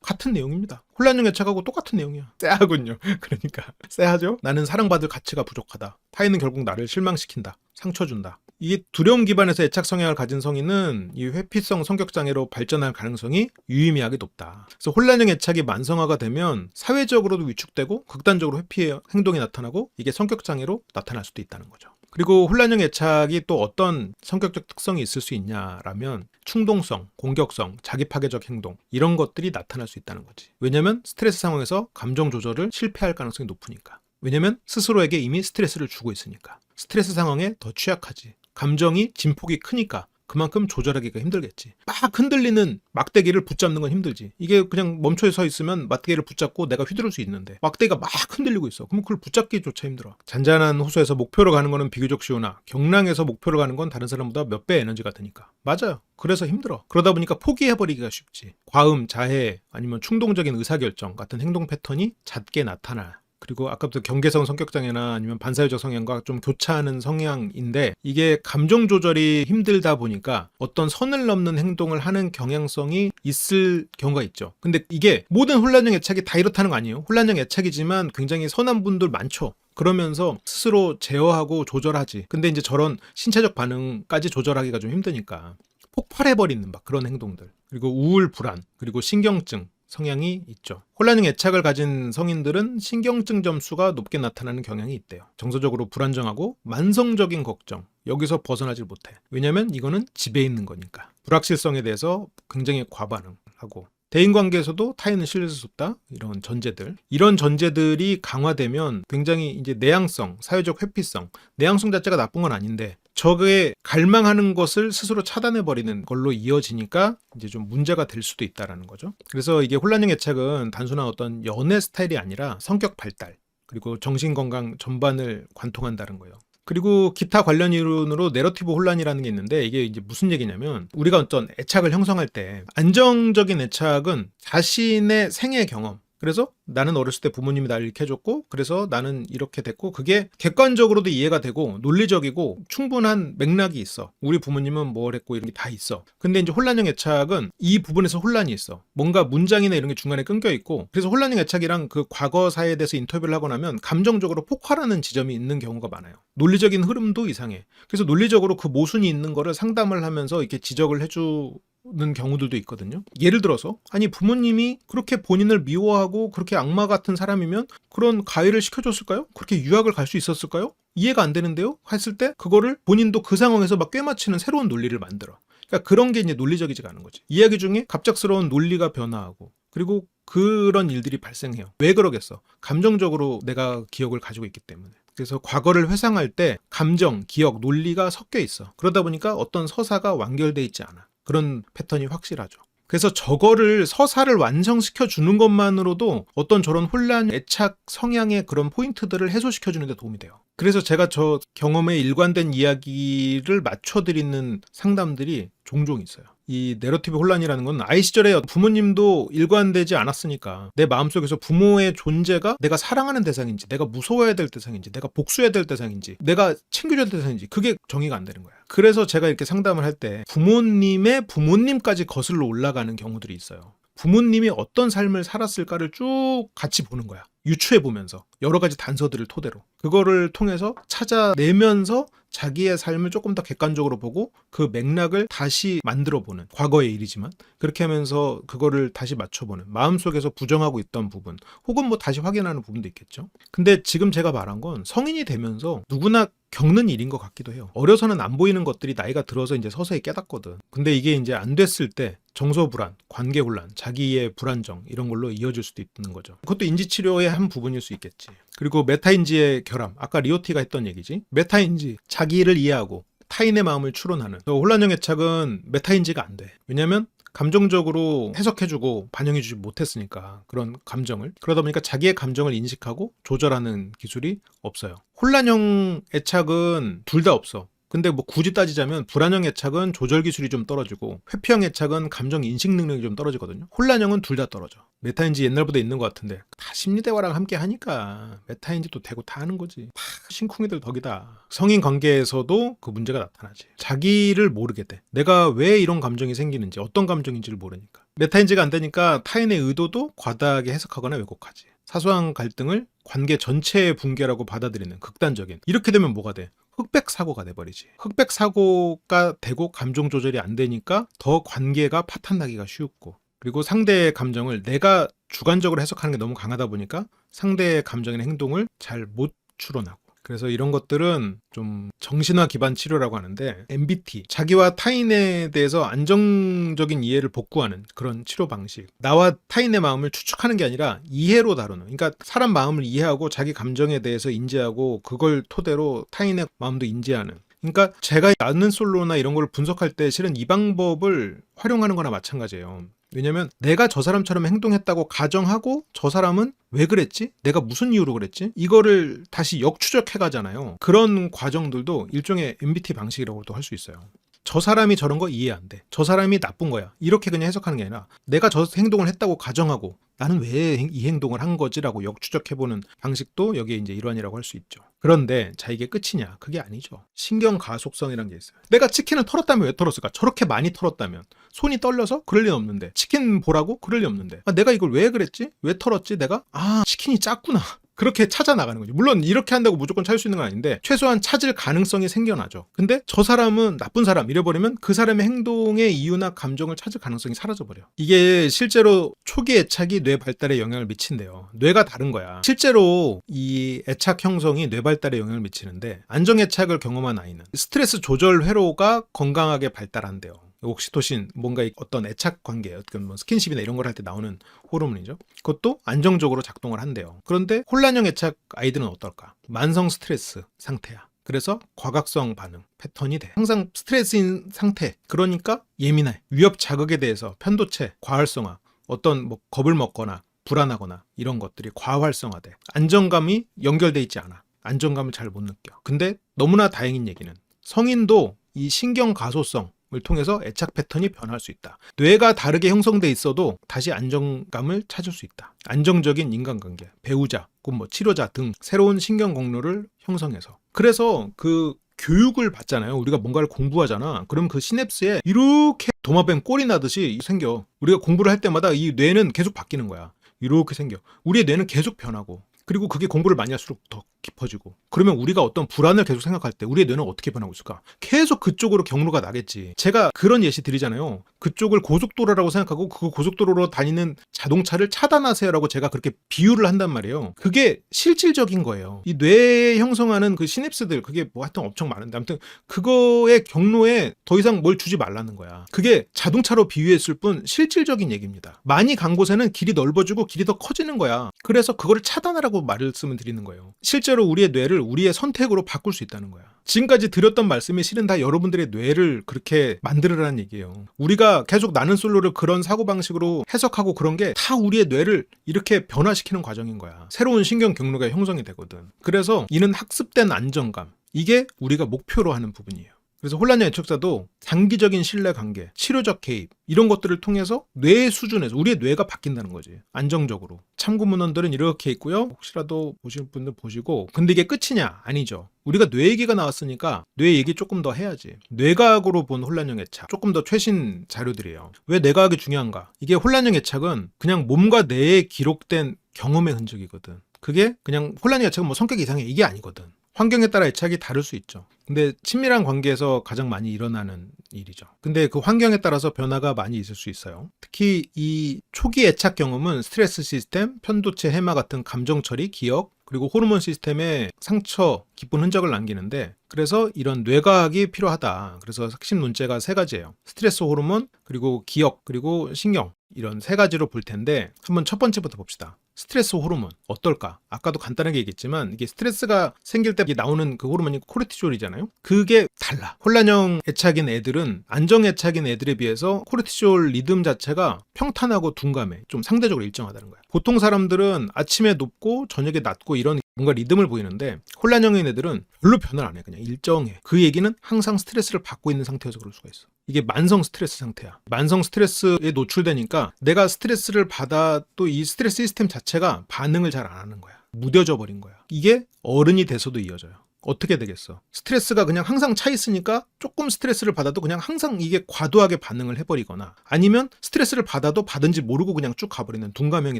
같은 내용입니다. 혼란형 애착하고 똑같은 내용이야. 쎄하군요. 그러니까 쎄하죠? 나는 사랑받을 가치가 부족하다. 타인은 결국 나를 실망시킨다. 상처 준다. 이게 두려움 기반에서 애착 성향을 가진 성인은 이 회피성 성격장애로 발전할 가능성이 유의미하게 높다. 그래서 혼란형 애착이 만성화가 되면 사회적으로도 위축되고 극단적으로 회피 행동이 나타나고 이게 성격장애로 나타날 수도 있다는 거죠. 그리고 혼란형 애착이 또 어떤 성격적 특성이 있을 수 있냐라면 충동성, 공격성, 자기파괴적 행동 이런 것들이 나타날 수 있다는 거지. 왜냐면 스트레스 상황에서 감정 조절을 실패할 가능성이 높으니까. 왜냐면 스스로에게 이미 스트레스를 주고 있으니까. 스트레스 상황에 더 취약하지. 감정이 진폭이 크니까 그만큼 조절하기가 힘들겠지. 막 흔들리는 막대기를 붙잡는 건 힘들지. 이게 그냥 멈춰 서 있으면 막대기를 붙잡고 내가 휘두를 수 있는데 막대기가 막 흔들리고 있어. 그럼 그걸 붙잡기조차 힘들어. 잔잔한 호수에서 목표로 가는 거는 비교적 쉬우나 경랑에서 목표로 가는 건 다른 사람보다 몇 배 에너지가 드니까. 맞아요. 그래서 힘들어. 그러다 보니까 포기해버리기가 쉽지. 과음, 자해, 아니면 충동적인 의사결정 같은 행동 패턴이 잦게 나타나. 그리고 아까부터 경계성 성격장애나 아니면 반사회적 성향과 좀 교차하는 성향인데, 이게 감정 조절이 힘들다 보니까 어떤 선을 넘는 행동을 하는 경향성이 있을 경우가 있죠. 근데 이게 모든 혼란형 애착이 다 이렇다는 거 아니에요. 혼란형 애착이지만 굉장히 선한 분들 많죠. 그러면서 스스로 제어하고 조절하지. 근데 이제 저런 신체적 반응까지 조절하기가 좀 힘드니까 폭발해버리는 막 그런 행동들. 그리고 우울, 불안, 그리고 신경증 성향이 있죠. 혼란형 애착을 가진 성인들은 신경증 점수가 높게 나타나는 경향이 있대요. 정서적으로 불안정하고 만성적인 걱정, 여기서 벗어나질 못해. 왜냐면 이거는 집에 있는 거니까. 불확실성에 대해서 굉장히 과반응하고, 대인관계에서도 타인은 신뢰할 수 없다, 이런 전제들. 이런 전제들이 강화되면 굉장히 이제 내향성, 사회적 회피성, 내향성 자체가 나쁜 건 아닌데 저게 갈망하는 것을 스스로 차단해버리는 걸로 이어지니까 이제 좀 문제가 될 수도 있다는 거죠. 그래서 이게 혼란형 애착은 단순한 어떤 연애 스타일이 아니라 성격 발달, 그리고 정신건강 전반을 관통한다는 거예요. 그리고 기타 관련 이론으로 내러티브 혼란이라는 게 있는데, 이게 이제 무슨 얘기냐면, 우리가 어떤 애착을 형성할 때 안정적인 애착은 자신의 생애 경험, 그래서 나는 어렸을 때 부모님이 나를 이렇게 해줬고 그래서 나는 이렇게 됐고, 그게 객관적으로도 이해가 되고 논리적이고 충분한 맥락이 있어. 우리 부모님은 뭘 했고 이런 게 다 있어. 근데 이제 혼란형 애착은 이 부분에서 혼란이 있어. 뭔가 문장이나 이런 게 중간에 끊겨 있고, 그래서 혼란형 애착이랑 그 과거사에 대해서 인터뷰를 하고 나면 감정적으로 폭발하는 지점이 있는 경우가 많아요. 논리적인 흐름도 이상해. 그래서 논리적으로 그 모순이 있는 거를 상담을 하면서 이렇게 지적을 해주 는 경우들도 있거든요. 예를 들어서 아니 부모님이 그렇게 본인을 미워하고 그렇게 악마 같은 사람이면 그런 가해를 시켜줬을까요? 그렇게 유학을 갈 수 있었을까요? 이해가 안 되는데요? 했을 때 그거를 본인도 그 상황에서 막 꿰맞추는 새로운 논리를 만들어. 그러니까 그런 게 이제 논리적이지가 않은 거지. 이야기 중에 갑작스러운 논리가 변화하고, 그리고 그런 일들이 발생해요. 왜 그러겠어? 감정적으로 내가 기억을 가지고 있기 때문에. 그래서 과거를 회상할 때 감정, 기억, 논리가 섞여 있어. 그러다 보니까 어떤 서사가 완결돼 있지 않아. 그런 패턴이 확실하죠. 그래서 저거를 서사를 완성시켜 주는 것만으로도 어떤 저런 혼란, 애착 성향의 그런 포인트들을 해소시켜 주는 데 도움이 돼요. 그래서 제가 저 경험에 일관된 이야기를 맞춰드리는 상담들이 종종 있어요. 이 내러티브 혼란이라는 건 아이 시절에 부모님도 일관되지 않았으니까 내 마음속에서 부모의 존재가 내가 사랑하는 대상인지, 내가 무서워해야 될 대상인지, 내가 복수해야 될 대상인지, 내가 챙겨줘야 될 대상인지, 그게 정의가 안 되는 거야. 그래서 제가 이렇게 상담을 할 때 부모님의 부모님까지 거슬러 올라가는 경우들이 있어요. 부모님이 어떤 삶을 살았을까를 쭉 같이 보는 거야. 유추해보면서 여러 가지 단서들을 토대로 그거를 통해서 찾아내면서 자기의 삶을 조금 더 객관적으로 보고 그 맥락을 다시 만들어보는, 과거의 일이지만 그렇게 하면서 그거를 다시 맞춰보는, 마음속에서 부정하고 있던 부분 혹은 뭐 다시 확인하는 부분도 있겠죠. 근데 지금 제가 말한 건 성인이 되면서 누구나 겪는 일인 것 같기도 해요. 어려서는 안 보이는 것들이 나이가 들어서 이제 서서히 깨닫거든. 근데 이게 이제 안 됐을 때 정서 불안, 관계 혼란, 자기의 불안정 이런 걸로 이어질 수도 있는 거죠. 그것도 인지치료의 한 부분일 수 있겠지. 그리고 메타인지의 결함, 아까 리오티가 했던 얘기지. 메타인지, 자기를 이해하고 타인의 마음을 추론하는. 혼란형 애착은 메타인지가 안 돼. 왜냐면 감정적으로 해석해주고 반영해주지 못했으니까, 그런 감정을. 그러다 보니까 자기의 감정을 인식하고 조절하는 기술이 없어요. 혼란형 애착은 둘 다 없어. 근데 뭐 굳이 따지자면 불안형 애착은 조절 기술이 좀 떨어지고 회피형 애착은 감정 인식 능력이 좀 떨어지거든요. 혼란형은 둘 다 떨어져. 메타인지 옛날보다 있는 것 같은데 다 심리대화랑 함께 하니까 메타인지도 되고 다 하는 거지. 다 심쿵이들 덕이다. 성인 관계에서도 그 문제가 나타나지. 자기를 모르게 돼. 내가 왜 이런 감정이 생기는지, 어떤 감정인지를 모르니까. 메타인지가 안 되니까 타인의 의도도 과다하게 해석하거나 왜곡하지. 사소한 갈등을 관계 전체의 붕괴라고 받아들이는 극단적인. 이렇게 되면 뭐가 돼? 흑백 사고가 돼버리지. 흑백 사고가 되고 감정 조절이 안 되니까 더 관계가 파탄나기가 쉽고, 그리고 상대의 감정을 내가 주관적으로 해석하는 게 너무 강하다 보니까 상대의 감정이나 행동을 잘 못 추론하고. 그래서 이런 것들은 좀 정신화 기반 치료라고 하는데, MBT, 자기와 타인에 대해서 안정적인 이해를 복구하는 그런 치료 방식. 나와 타인의 마음을 추측하는 게 아니라 이해로 다루는, 그러니까 사람 마음을 이해하고 자기 감정에 대해서 인지하고 그걸 토대로 타인의 마음도 인지하는, 그러니까 제가 나는 솔로나 이런 걸 분석할 때 실은 이 방법을 활용하는 거나 마찬가지예요. 왜냐면 내가 저 사람처럼 행동했다고 가정하고 저 사람은 왜 그랬지? 내가 무슨 이유로 그랬지? 이거를 다시 역추적해 가잖아요. 그런 과정들도 일종의 MBT 방식이라고도 할 수 있어요. 저 사람이 저런 거 이해 안 돼. 저 사람이 나쁜 거야. 이렇게 그냥 해석하는 게 아니라 내가 저 행동을 했다고 가정하고 나는 왜 이 행동을 한 거지라고 역추적해보는 방식도 여기에 이제 일환이라고 할 수 있죠. 그런데 자, 이게 끝이냐? 그게 아니죠. 신경 가속성이라는 게 있어요. 내가 치킨을 털었다면 왜 털었을까? 저렇게 많이 털었다면 손이 떨려서 그럴 리는 없는데, 치킨 보라고 그럴 리 없는데, 내가 이걸 왜 그랬지? 왜 털었지? 내가 치킨이 작구나. 그렇게 찾아 나가는 거죠. 물론 이렇게 한다고 무조건 찾을 수 있는 건 아닌데 최소한 찾을 가능성이 생겨나죠. 근데 저 사람은 나쁜 사람 이래버리면 그 사람의 행동의 이유나 감정을 찾을 가능성이 사라져버려. 이게 실제로 초기 애착이 뇌 발달에 영향을 미친대요. 뇌가 다른 거야. 실제로 이 애착 형성이 뇌 발달에 영향을 미치는데, 안정 애착을 경험한 아이는 스트레스 조절 회로가 건강하게 발달한대요. 옥시토신, 뭔가 어떤 애착 관계, 어떤 뭐 스킨십이나 이런 걸 할 때 나오는 호르몬이죠. 그것도 안정적으로 작동을 한대요. 그런데 혼란형 애착 아이들은 어떨까? 만성 스트레스 상태야. 그래서 과각성 반응 패턴이 돼. 항상 스트레스인 상태. 그러니까 예민해. 위협 자극에 대해서 편도체, 과활성화, 어떤 뭐 겁을 먹거나 불안하거나 이런 것들이 과활성화돼. 안정감이 연결돼 있지 않아. 안정감을 잘 못 느껴. 근데 너무나 다행인 얘기는 성인도 이 신경 가소성 을 통해서 애착 패턴이 변할 수 있다. 뇌가 다르게 형성돼 있어도 다시 안정감을 찾을 수 있다. 안정적인 인간관계, 배우자, 뭐 치료자 등 새로운 신경 공로를 형성해서. 그래서 그 교육을 받잖아요. 우리가 뭔가를 공부하잖아. 그럼 그 시냅스에 이렇게 도마뱀 꼬리 나듯이 생겨. 우리가 공부를 할 때마다 이 뇌는 계속 바뀌는 거야. 이렇게 생겨. 우리의 뇌는 계속 변하고, 그리고 그게 공부를 많이 할수록 더 깊어지고. 그러면 우리가 어떤 불안을 계속 생각할 때 우리의 뇌는 어떻게 변하고 있을까? 계속 그쪽으로 경로가 나겠지. 제가 그런 예시 드리잖아요. 그쪽을 고속도로라고 생각하고 그 고속도로로 다니는 자동차를 차단하세요라고 제가 그렇게 비유를 한단 말이에요. 그게 실질적인 거예요. 이 뇌에 형성하는 그 시냅스들, 그게 뭐 하여튼 엄청 많은데, 아무튼 그거의 경로에 더 이상 뭘 주지 말라는 거야. 그게 자동차로 비유했을 뿐 실질적인 얘기입니다. 많이 간 곳에는 길이 넓어지고 길이 더 커지는 거야. 그래서 그거를 차단하라고 말씀을 드리는 거예요. 실제로 우리의 뇌를 우리의 선택으로 바꿀 수 있다는 거야. 지금까지 드렸던 말씀이 실은 다 여러분들의 뇌를 그렇게 만들으라는 얘기예요. 우리가 계속 나는 솔로를 그런 사고방식으로 해석하고 그런 게 다 우리의 뇌를 이렇게 변화시키는 과정인 거야. 새로운 신경 경로가 형성이 되거든. 그래서 이는 학습된 안정감, 이게 우리가 목표로 하는 부분이에요. 그래서 혼란형 애착자도 장기적인 신뢰관계, 치료적 개입, 이런 것들을 통해서 뇌 수준에서 우리의 뇌가 바뀐다는 거지. 안정적으로. 참고 문헌들은 이렇게 있고요. 혹시라도 보실 분들 보시고. 근데 이게 끝이냐? 아니죠. 우리가 뇌 얘기가 나왔으니까 뇌 얘기 조금 더 해야지. 뇌과학으로 본 혼란형 애착, 조금 더 최신 자료들이에요. 왜 뇌과학이 중요한가? 이게 혼란형 애착은 그냥 몸과 뇌에 기록된 경험의 흔적이거든. 그게 그냥 혼란형 애착은 뭐 성격이 이상해, 이게 아니거든. 환경에 따라 애착이 다를 수 있죠. 근데 친밀한 관계에서 가장 많이 일어나는 일이죠. 근데 그 환경에 따라서 변화가 많이 있을 수 있어요. 특히 이 초기 애착 경험은 스트레스 시스템, 편도체 해마 같은 감정 처리, 기억, 그리고 호르몬 시스템에 상처, 깊은 흔적을 남기는데, 그래서 이런 뇌과학이 필요하다. 그래서 핵심 논제가 3가지예요. 스트레스 호르몬, 그리고 기억, 그리고 신경, 이런 3가지로 볼 텐데, 한번 첫 번째부터 봅시다. 스트레스 호르몬 어떨까? 아까도 간단하게 얘기했지만 이게 스트레스가 생길 때 나오는 그 호르몬이 코르티졸이잖아요. 그게 달라. 혼란형 애착인 애들은 안정 애착인 애들에 비해서 코르티졸 리듬 자체가 평탄하고 둔감해. 좀 상대적으로 일정하다는 거야. 보통 사람들은 아침에 높고 저녁에 낮고 이런 뭔가 리듬을 보이는데, 혼란형인 애들은 별로 변화를 안 해. 그냥 일정해. 그 얘기는 항상 스트레스를 받고 있는 상태여서 그럴 수가 있어. 이게 만성 스트레스 상태야. 만성 스트레스에 노출되니까 내가 스트레스를 받아도 이 스트레스 시스템 자체가 반응을 잘 안 하는 거야. 무뎌져 버린 거야. 이게 어른이 돼서도 이어져요. 어떻게 되겠어? 스트레스가 그냥 항상 차 있으니까 조금 스트레스를 받아도 그냥 항상 이게 과도하게 반응을 해버리거나, 아니면 스트레스를 받아도 받은지 모르고 그냥 쭉 가버리는 둔감형이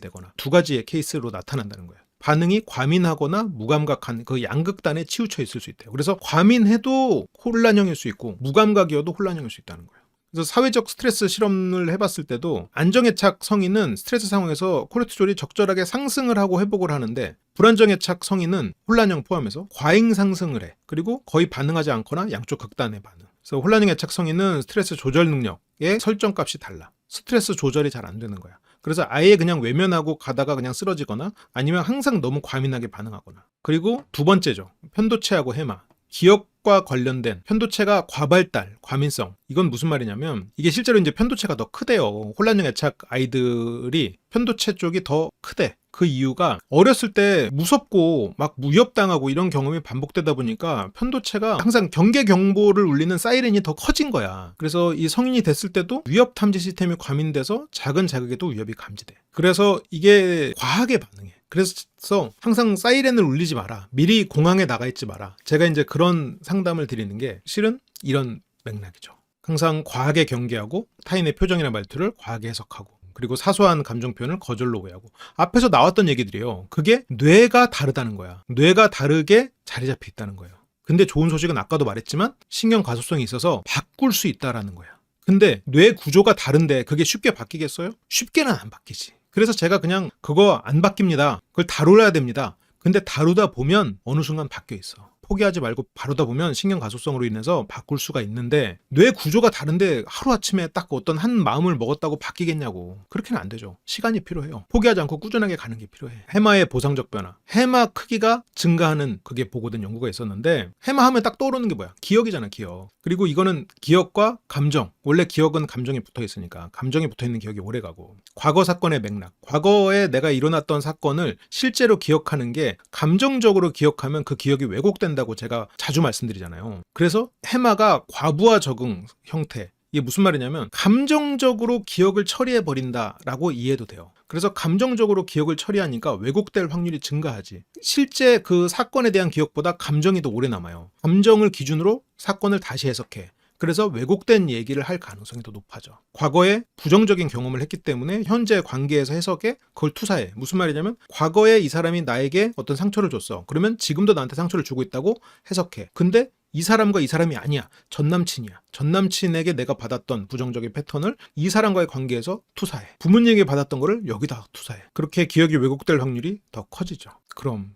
되거나, 2가지의 케이스로 나타난다는 거예요. 반응이 과민하거나 무감각한 그 양극단에 치우쳐 있을 수 있대요. 그래서 과민해도 혼란형일 수 있고 무감각이어도 혼란형일 수 있다는 거예요. 그래서 사회적 스트레스 실험을 해봤을 때도 안정애착 성인은 스트레스 상황에서 코르티졸이 적절하게 상승을 하고 회복을 하는데, 불안정애착 성인은 혼란형 포함해서 과잉 상승을 해. 그리고 거의 반응하지 않거나 양쪽 극단의 반응. 그래서 혼란형 애착 성인은 스트레스 조절 능력의 설정값이 달라. 스트레스 조절이 잘 안 되는 거야. 그래서 아예 그냥 외면하고 가다가 그냥 쓰러지거나, 아니면 항상 너무 과민하게 반응하거나. 그리고 2번째죠. 편도체하고 해마. 기억 과 관련된 편도체가 과발달, 과민성. 이건 무슨 말이냐면 이게 실제로 이제 편도체가 더 크대요. 혼란형 애착 아이들이 편도체 쪽이 더 크대. 그 이유가 어렸을 때 무섭고 막 위협당하고 이런 경험이 반복되다 보니까 편도체가 항상 경계 경보를 울리는 사이렌이 더 커진 거야. 그래서 이 성인이 됐을 때도 위협 탐지 시스템이 과민돼서 작은 자극에도 위협이 감지돼. 그래서 이게 과하게 반응해. 그래서 항상 사이렌을 울리지 마라. 미리 공항에 나가 있지 마라. 제가 이제 그런 상담을 드리는 게 실은 이런 맥락이죠. 항상 과하게 경계하고 타인의 표정이나 말투를 과하게 해석하고 그리고 사소한 감정 표현을 거절로 오해하고 앞에서 나왔던 얘기들이에요. 그게 뇌가 다르다는 거야. 뇌가 다르게 자리 잡혀 있다는 거예요. 근데 좋은 소식은 아까도 말했지만 신경 가소성이 있어서 바꿀 수 있다라는 거야. 근데 뇌 구조가 다른데 그게 쉽게 바뀌겠어요? 쉽게는 안 바뀌지. 그래서 제가 그냥 그거 안 바뀝니다. 그걸 다뤄야 됩니다. 근데 다루다 보면 어느 순간 바뀌어 있어. 포기하지 말고 바르다 보면 신경 가소성으로 인해서 바꿀 수가 있는데 뇌 구조가 다른데 하루아침에 딱 어떤 한 마음을 먹었다고 바뀌겠냐고. 그렇게는 안 되죠. 시간이 필요해요. 포기하지 않고 꾸준하게 가는 게 필요해. 해마의 보상적 변화. 해마 크기가 증가하는 그게 보고된 연구가 있었는데 해마 하면 딱 떠오르는 게 뭐야? 기억이잖아, 기억. 그리고 이거는 기억과 감정. 원래 기억은 감정이 붙어 있으니까 감정이 붙어 있는 기억이 오래 가고 과거 사건의 맥락. 과거에 내가 일어났던 사건을 실제로 기억하는 게 감정적으로 기억하면 그 기억이 왜곡된다고 제가 자주 말씀드리잖아요. 그래서 해마가 과부하 적응 형태. 이게 무슨 말이냐면 감정적으로 기억을 처리해버린다라고 이해도 돼요. 그래서 감정적으로 기억을 처리하니까 왜곡될 확률이 증가하지. 실제 그 사건에 대한 기억보다 감정이 더 오래 남아요. 감정을 기준으로 사건을 다시 해석해. 그래서 왜곡된 얘기를 할 가능성이 더 높아져. 과거에 부정적인 경험을 했기 때문에 현재 관계에서 해석에 그걸 투사해. 무슨 말이냐면 과거에 이 사람이 나에게 어떤 상처를 줬어. 그러면 지금도 나한테 상처를 주고 있다고 해석해. 근데 이 사람과 이 사람이 아니야. 전남친이야. 전남친에게 내가 받았던 부정적인 패턴을 이 사람과의 관계에서 투사해. 부모님에게 받았던 거를 여기다 투사해. 그렇게 기억이 왜곡될 확률이 더 커지죠.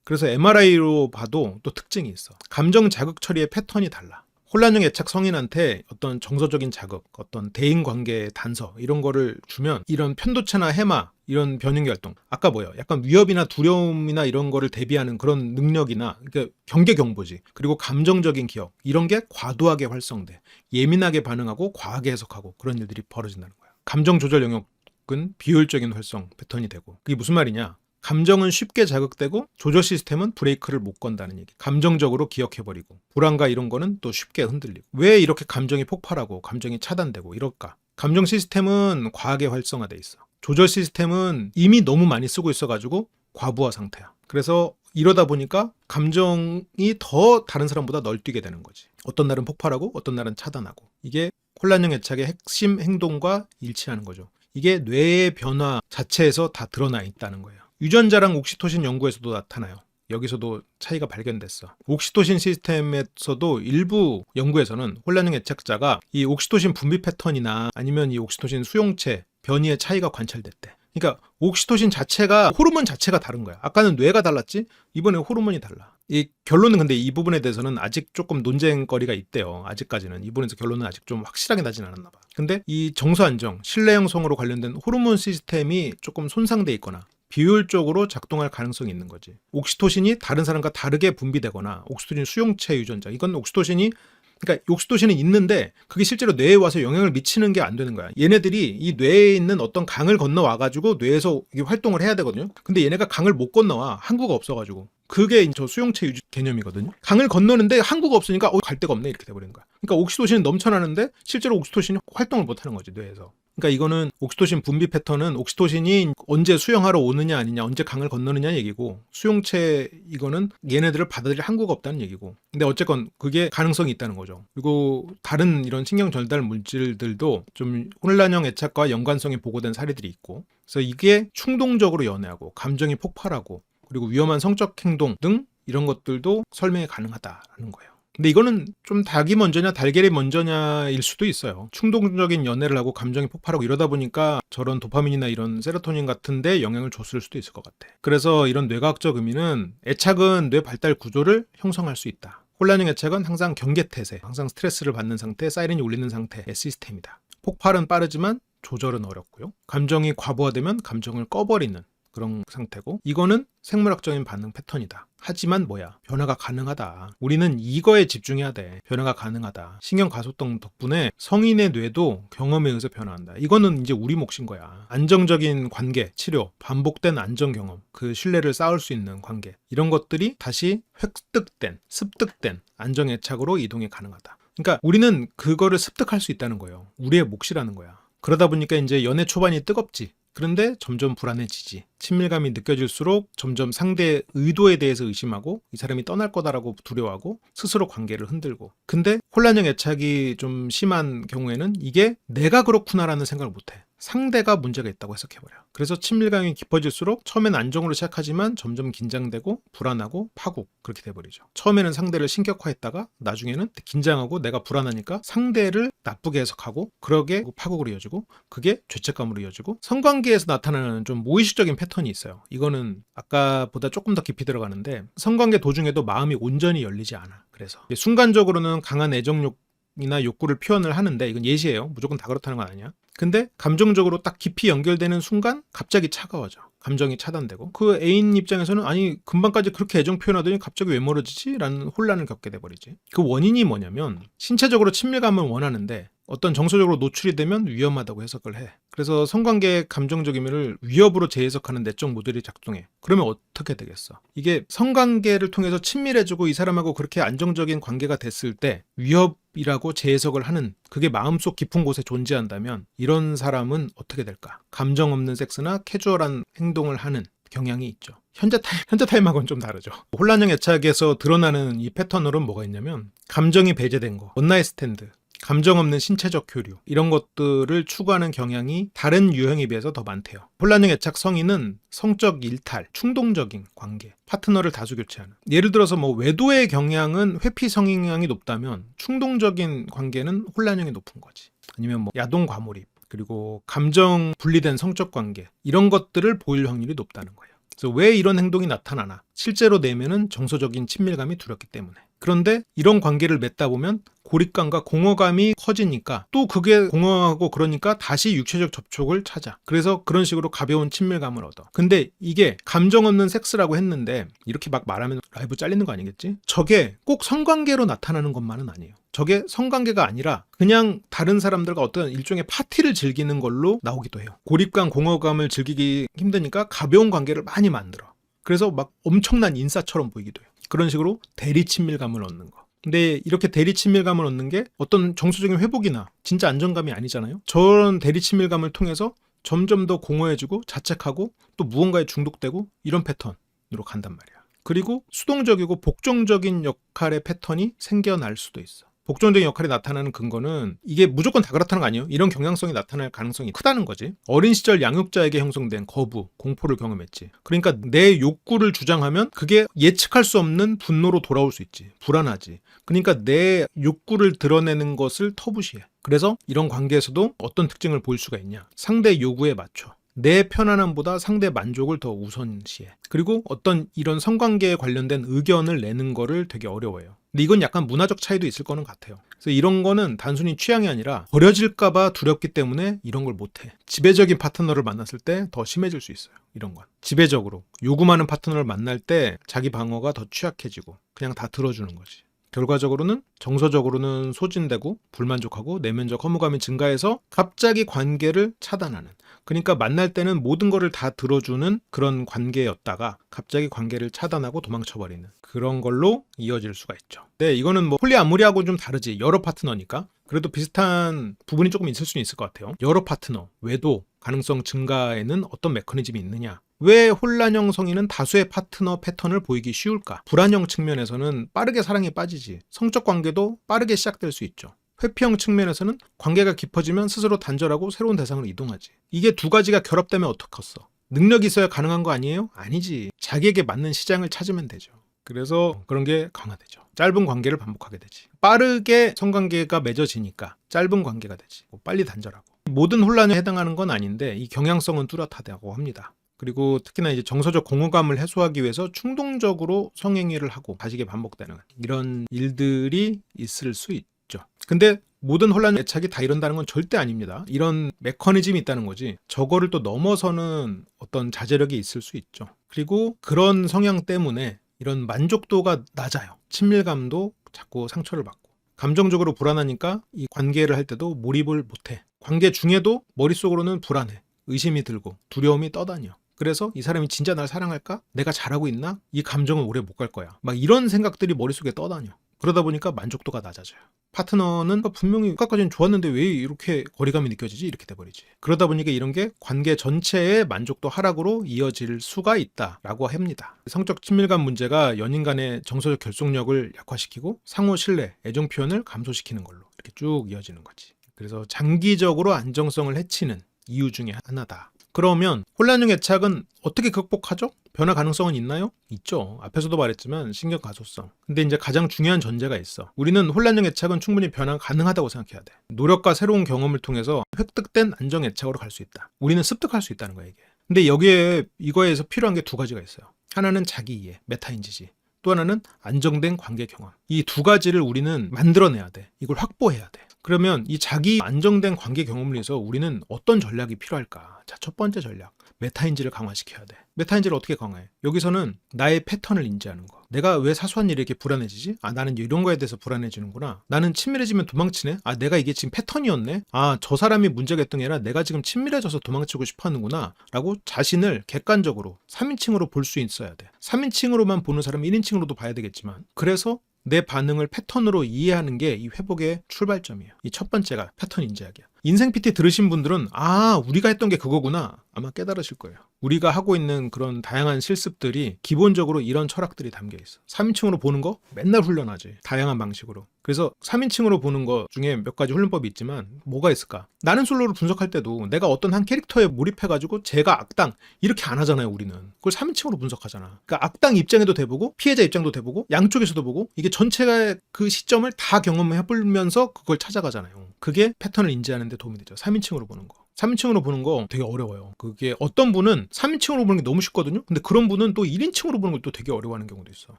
그래서 MRI로 봐도 또 특징이 있어. 감정 자극 처리의 패턴이 달라. 혼란형 애착 성인한테 어떤 정서적인 자극, 어떤 대인관계의 단서 이런 거를 주면 이런 편도체나 해마 이런 변형기 활동 아까 뭐예요? 약간 위협이나 두려움이나 이런 거를 대비하는 그런 능력이나 그러니까 경계 경보지. 그리고 감정적인 기억 이런 게 과도하게 활성돼. 예민하게 반응하고 과하게 해석하고 그런 일들이 벌어진다는 거야. 감정 조절 영역은 비효율적인 활성 패턴이 되고 그게 무슨 말이냐? 감정은 쉽게 자극되고 조절 시스템은 브레이크를 못 건다는 얘기. 감정적으로 기억해버리고 불안과 이런 거는 또 쉽게 흔들리고 왜 이렇게 감정이 폭발하고 감정이 차단되고 이럴까? 감정 시스템은 과하게 활성화돼 있어. 조절 시스템은 이미 너무 많이 쓰고 있어가지고 과부하 상태야. 그래서 이러다 보니까 감정이 더 다른 사람보다 널뛰게 되는 거지. 어떤 날은 폭발하고 어떤 날은 차단하고 이게 혼란형 애착의 핵심 행동과 일치하는 거죠. 이게 뇌의 변화 자체에서 다 드러나 있다는 거예요. 유전자랑 옥시토신 연구에서도 나타나요. 여기서도 차이가 발견됐어. 옥시토신 시스템에서도 일부 연구에서는 혼란형 애착자가 이 옥시토신 분비 패턴이나 아니면 이 옥시토신 수용체 변이의 차이가 관찰됐대. 그러니까 옥시토신 자체가 호르몬 자체가 다른 거야. 아까는 뇌가 달랐지 이번에 호르몬이 달라. 이 결론은 근데 이 부분에 대해서는 아직 조금 논쟁거리가 있대요. 아직까지는 이 부분에서 결론은 아직 좀 확실하게 나진 않았나 봐. 근데 이 정서 안정, 신뢰 형성으로 관련된 호르몬 시스템이 조금 손상돼 있거나 비효율적으로 작동할 가능성이 있는 거지. 옥시토신이 다른 사람과 다르게 분비되거나 옥시토신 수용체 유전자 이건 그러니까 옥시토신은 있는데 그게 실제로 뇌에 와서 영향을 미치는 게 안 되는 거야. 얘네들이 이 뇌에 있는 어떤 강을 건너와가지고 뇌에서 활동을 해야 되거든요. 근데 얘네가 강을 못 건너와. 항구가 없어가지고. 그게 저 수용체 개념이거든요. 강을 건너는데 항구가 없으니까 갈 데가 없네 이렇게 돼버리는 거야. 그러니까 옥시토신은 넘쳐나는데 실제로 옥시토신이 활동을 못하는 거지 뇌에서. 그러니까 이거는 옥시토신 분비 패턴은 옥시토신이 언제 수용하러 오느냐 아니냐 언제 강을 건너느냐 얘기고 수용체 이거는 얘네들을 받아들일 항구가 없다는 얘기고 근데 어쨌건 그게 가능성이 있다는 거죠. 그리고 다른 이런 신경 전달 물질들도 좀 혼란형 애착과 연관성이 보고된 사례들이 있고 그래서 이게 충동적으로 연애하고 감정이 폭발하고 그리고 위험한 성적 행동 등 이런 것들도 설명이 가능하다는 거예요. 근데 이거는 좀 닭이 먼저냐 달걀이 먼저냐일 수도 있어요. 충동적인 연애를 하고 감정이 폭발하고 이러다 보니까 저런 도파민이나 이런 세로토닌 같은 데 영향을 줬을 수도 있을 것 같아. 그래서 이런 뇌과학적 의미는 애착은 뇌 발달 구조를 형성할 수 있다. 혼란형 애착은 항상 경계태세, 항상 스트레스를 받는 상태, 사이렌이 울리는 상태의 시스템이다. 폭발은 빠르지만 조절은 어렵고요. 감정이 과부하되면 감정을 꺼버리는 그런 상태고, 이거는 생물학적인 반응 패턴이다. 하지만 뭐야, 변화가 가능하다. 우리는 이거에 집중해야 돼. 변화가 가능하다. 신경가소동 덕분에 성인의 뇌도 경험에 의해서 변화한다. 이거는 이제 우리 몫인 거야. 안정적인 관계, 치료, 반복된 안정 경험, 그 신뢰를 쌓을 수 있는 관계, 이런 것들이 다시 획득된, 습득된 안정애착으로 이동이 가능하다. 그러니까 우리는 그거를 습득할 수 있다는 거예요. 우리의 몫이라는 거야. 그러다 보니까 이제 연애 초반이 뜨겁지. 그런데 점점 불안해지지. 친밀감이 느껴질수록 점점 상대의 의도에 대해서 의심하고 이 사람이 떠날 거다라고 두려워하고 스스로 관계를 흔들고. 근데 혼란형 애착이 좀 심한 경우에는 이게 내가 그렇구나라는 생각을 못해. 상대가 문제가 있다고 해석해버려. 그래서 친밀감이 깊어질수록 처음엔 안정으로 시작하지만 점점 긴장되고 불안하고 파국, 그렇게 돼버리죠. 처음에는 상대를 신격화했다가 나중에는 긴장하고 내가 불안하니까 상대를 나쁘게 해석하고, 그러게 파국으로 이어지고, 그게 죄책감으로 이어지고, 성관계에서 나타나는 좀 무의식적인 패턴이 있어요. 이거는 아까보다 조금 더 깊이 들어가는데, 성관계 도중에도 마음이 온전히 열리지 않아. 그래서 순간적으로는 강한 애정욕이나 욕구를 표현을 하는데, 이건 예시예요. 무조건 다 그렇다는 건 아니야. 근데 감정적으로 딱 깊이 연결되는 순간 갑자기 차가워져. 감정이 차단되고, 그 애인 입장에서는 아니 금방까지 그렇게 애정 표현하더니 갑자기 왜 멀어지지? 라는 혼란을 겪게 돼버리지. 그 원인이 뭐냐면, 신체적으로 친밀감을 원하는데 어떤 정서적으로 노출이 되면 위험하다고 해석을 해. 그래서 성관계의 감정적 의미를 위협으로 재해석하는 내적 모델이 작동해. 그러면 어떻게 되겠어? 이게 성관계를 통해서 친밀해지고 이 사람하고 그렇게 안정적인 관계가 됐을 때 위협이라고 재해석을 하는, 그게 마음속 깊은 곳에 존재한다면 이런 사람은 어떻게 될까? 감정 없는 섹스나 캐주얼한 행동을 하는 경향이 있죠. 현재 타임하고는 좀 다르죠. 혼란형 애착에서 드러나는 이 패턴으로는 뭐가 있냐면, 감정이 배제된 거, 원나잇 스탠드, 감정 없는 신체적 교류, 이런 것들을 추구하는 경향이 다른 유형에 비해서 더 많대요. 혼란형 애착 성인은 성적 일탈, 충동적인 관계, 파트너를 다수 교체하는. 예를 들어서 뭐 외도의 경향은 회피 성향이 높다면 충동적인 관계는 혼란형이 높은 거지. 아니면 뭐 야동 과몰입, 그리고 감정 분리된 성적 관계, 이런 것들을 보일 확률이 높다는 거예요. 그래서 왜 이런 행동이 나타나나? 실제로 내면은 정서적인 친밀감이 두렵기 때문에. 그런데 이런 관계를 맺다 보면 고립감과 공허감이 커지니까 또 그게 공허하고, 그러니까 다시 육체적 접촉을 찾아. 그래서 그런 식으로 가벼운 친밀감을 얻어. 근데 이게 감정 없는 섹스라고 했는데, 이렇게 막 말하면 라이브 잘리는 거 아니겠지? 저게 꼭 성관계로 나타나는 것만은 아니에요. 저게 성관계가 아니라 그냥 다른 사람들과 어떤 일종의 파티를 즐기는 걸로 나오기도 해요. 고립감, 공허감을 즐기기 힘드니까 가벼운 관계를 많이 만들어. 그래서 막 엄청난 인싸처럼 보이기도 해요. 그런 식으로 대리 친밀감을 얻는 거. 근데 이렇게 대리 친밀감을 얻는 게 어떤 정서적인 회복이나 진짜 안정감이 아니잖아요. 저런 대리 친밀감을 통해서 점점 더 공허해지고 자책하고 또 무언가에 중독되고, 이런 패턴으로 간단 말이야. 그리고 수동적이고 복종적인 역할의 패턴이 생겨날 수도 있어. 복종적인 역할이 나타나는 근거는 이게 무조건 다 그렇다는 거 아니에요. 이런 경향성이 나타날 가능성이 크다는 거지. 어린 시절 양육자에게 형성된 거부, 공포를 경험했지. 그러니까 내 욕구를 주장하면 그게 예측할 수 없는 분노로 돌아올 수 있지. 불안하지. 그러니까 내 욕구를 드러내는 것을 터부시해. 그래서 이런 관계에서도 어떤 특징을 보일 수가 있냐? 상대 요구에 맞춰. 내 편안함보다 상대 만족을 더 우선시해. 그리고 어떤 이런 성관계에 관련된 의견을 내는 거를 되게 어려워해요. 근데 이건 약간 문화적 차이도 있을 거는 같아요. 그래서 이런 거는 단순히 취향이 아니라 버려질까 봐 두렵기 때문에 이런 걸 못해. 지배적인 파트너를 만났을 때 더 심해질 수 있어요. 이런 건. 지배적으로 요구하는 파트너를 만날 때 자기 방어가 더 취약해지고 그냥 다 들어주는 거지. 결과적으로는 정서적으로는 소진되고 불만족하고 내면적 허무감이 증가해서 갑자기 관계를 차단하는, 그러니까 만날 때는 모든 거를 다 들어주는 그런 관계였다가 갑자기 관계를 차단하고 도망쳐버리는 그런 걸로 이어질 수가 있죠. 네, 이거는 뭐 폴리아모리하고는 좀 다르지. 여러 파트너니까. 그래도 비슷한 부분이 조금 있을 수는 있을 것 같아요. 여러 파트너, 외도 가능성 증가에는 어떤 메커니즘이 있느냐? 왜 혼란형 성인은 다수의 파트너 패턴을 보이기 쉬울까? 불안형 측면에서는 빠르게 사랑에 빠지지. 성적 관계도 빠르게 시작될 수 있죠. 회피형 측면에서는 관계가 깊어지면 스스로 단절하고 새로운 대상으로 이동하지. 이게 두 가지가 결합되면 어떡하겠어? 능력이 있어야 가능한 거 아니에요? 아니지. 자기에게 맞는 시장을 찾으면 되죠. 그래서 그런 게 강화되죠. 짧은 관계를 반복하게 되지. 빠르게 성관계가 맺어지니까 짧은 관계가 되지. 빨리 단절하고. 모든 혼란에 해당하는 건 아닌데 이 경향성은 뚜렷하다고 합니다. 그리고 특히나 이제 정서적 공허감을 해소하기 위해서 충동적으로 성행위를 하고 다시게 반복되는 이런 일들이 있을 수 있죠. 근데 모든 혼란 애착이 다 이런다는 건 절대 아닙니다. 이런 메커니즘이 있다는 거지. 저거를 또 넘어서는 어떤 자제력이 있을 수 있죠. 그리고 그런 성향 때문에 이런 만족도가 낮아요. 친밀감도 자꾸 상처를 받고. 감정적으로 불안하니까 이 관계를 할 때도 몰입을 못해. 관계 중에도 머릿속으로는 불안해. 의심이 들고 두려움이 떠다녀. 그래서 이 사람이 진짜 날 사랑할까? 내가 잘하고 있나? 이 감정은 오래 못 갈 거야. 막 이런 생각들이 머릿속에 떠다녀. 그러다 보니까 만족도가 낮아져요. 파트너는 분명히 아까까지는 좋았는데 왜 이렇게 거리감이 느껴지지? 이렇게 돼버리지. 그러다 보니까 이런 게 관계 전체의 만족도 하락으로 이어질 수가 있다라고 합니다. 성적 친밀감 문제가 연인 간의 정서적 결속력을 약화시키고 상호 신뢰, 애정 표현을 감소시키는 걸로 이렇게 쭉 이어지는 거지. 그래서 장기적으로 안정성을 해치는 이유 중에 하나다. 그러면 혼란형 애착은 어떻게 극복하죠? 변화 가능성은 있나요? 있죠. 앞에서도 말했지만 신경 가소성. 근데 이제 가장 중요한 전제가 있어. 우리는 혼란형 애착은 충분히 변화 가능하다고 생각해야 돼. 노력과 새로운 경험을 통해서 획득된 안정 애착으로 갈 수 있다. 우리는 습득할 수 있다는 거야, 이게. 근데 여기에 이거에서 필요한 게 두 가지가 있어요. 하나는 자기 이해, 메타인지지. 또 하나는 안정된 관계 경험. 이 두 가지를 우리는 만들어내야 돼. 이걸 확보해야 돼. 그러면 이 자기 안정된 관계 경험을 위해서 우리는 어떤 전략이 필요할까? 자, 첫 번째 전략. 메타인지를 강화시켜야 돼. 메타인지를 어떻게 강화해? 여기서는 나의 패턴을 인지하는 거. 내가 왜 사소한 일에 이렇게 불안해지지? 아, 나는 이런 거에 대해서 불안해지는구나. 나는 친밀해지면 도망치네? 아, 내가 이게 지금 패턴이었네? 아, 저 사람이 문제가 있던 게 아니라 내가 지금 친밀해져서 도망치고 싶어 하는구나. 라고 자신을 객관적으로 3인칭으로 볼 수 있어야 돼. 3인칭으로만 보는 사람은 1인칭으로도 봐야 되겠지만. 그래서 내 반응을 패턴으로 이해하는 게 이 회복의 출발점이에요. 이 첫 번째가 패턴 인지하기야. 인생 PT 들으신 분들은 아, 우리가 했던 게 그거구나 아마 깨달으실 거예요. 우리가 하고 있는 그런 다양한 실습들이 기본적으로 이런 철학들이 담겨 있어. 3인칭으로 보는 거 맨날 훈련하지. 다양한 방식으로. 그래서 3인칭으로 보는 거 중에 몇 가지 훈련법이 있지만 뭐가 있을까? 나는 솔로로 분석할 때도 내가 어떤 한 캐릭터에 몰입해가지고 제가 악당 이렇게 안 하잖아요, 우리는. 그걸 3인칭으로 분석하잖아. 그러니까 악당 입장에도 돼보고 피해자 입장도 돼보고 양쪽에서도 보고 이게 전체가 그 시점을 다 경험해보면서 그걸 찾아가잖아요. 그게 패턴을 인지하는 데 도움이 되죠. 3인칭으로 보는 거. 3인칭으로 보는 거 되게 어려워요. 그게 어떤 분은 3인칭으로 보는 게 너무 쉽거든요. 근데 그런 분은 또 1인칭으로 보는 걸 또 되게 어려워하는 경우도 있어.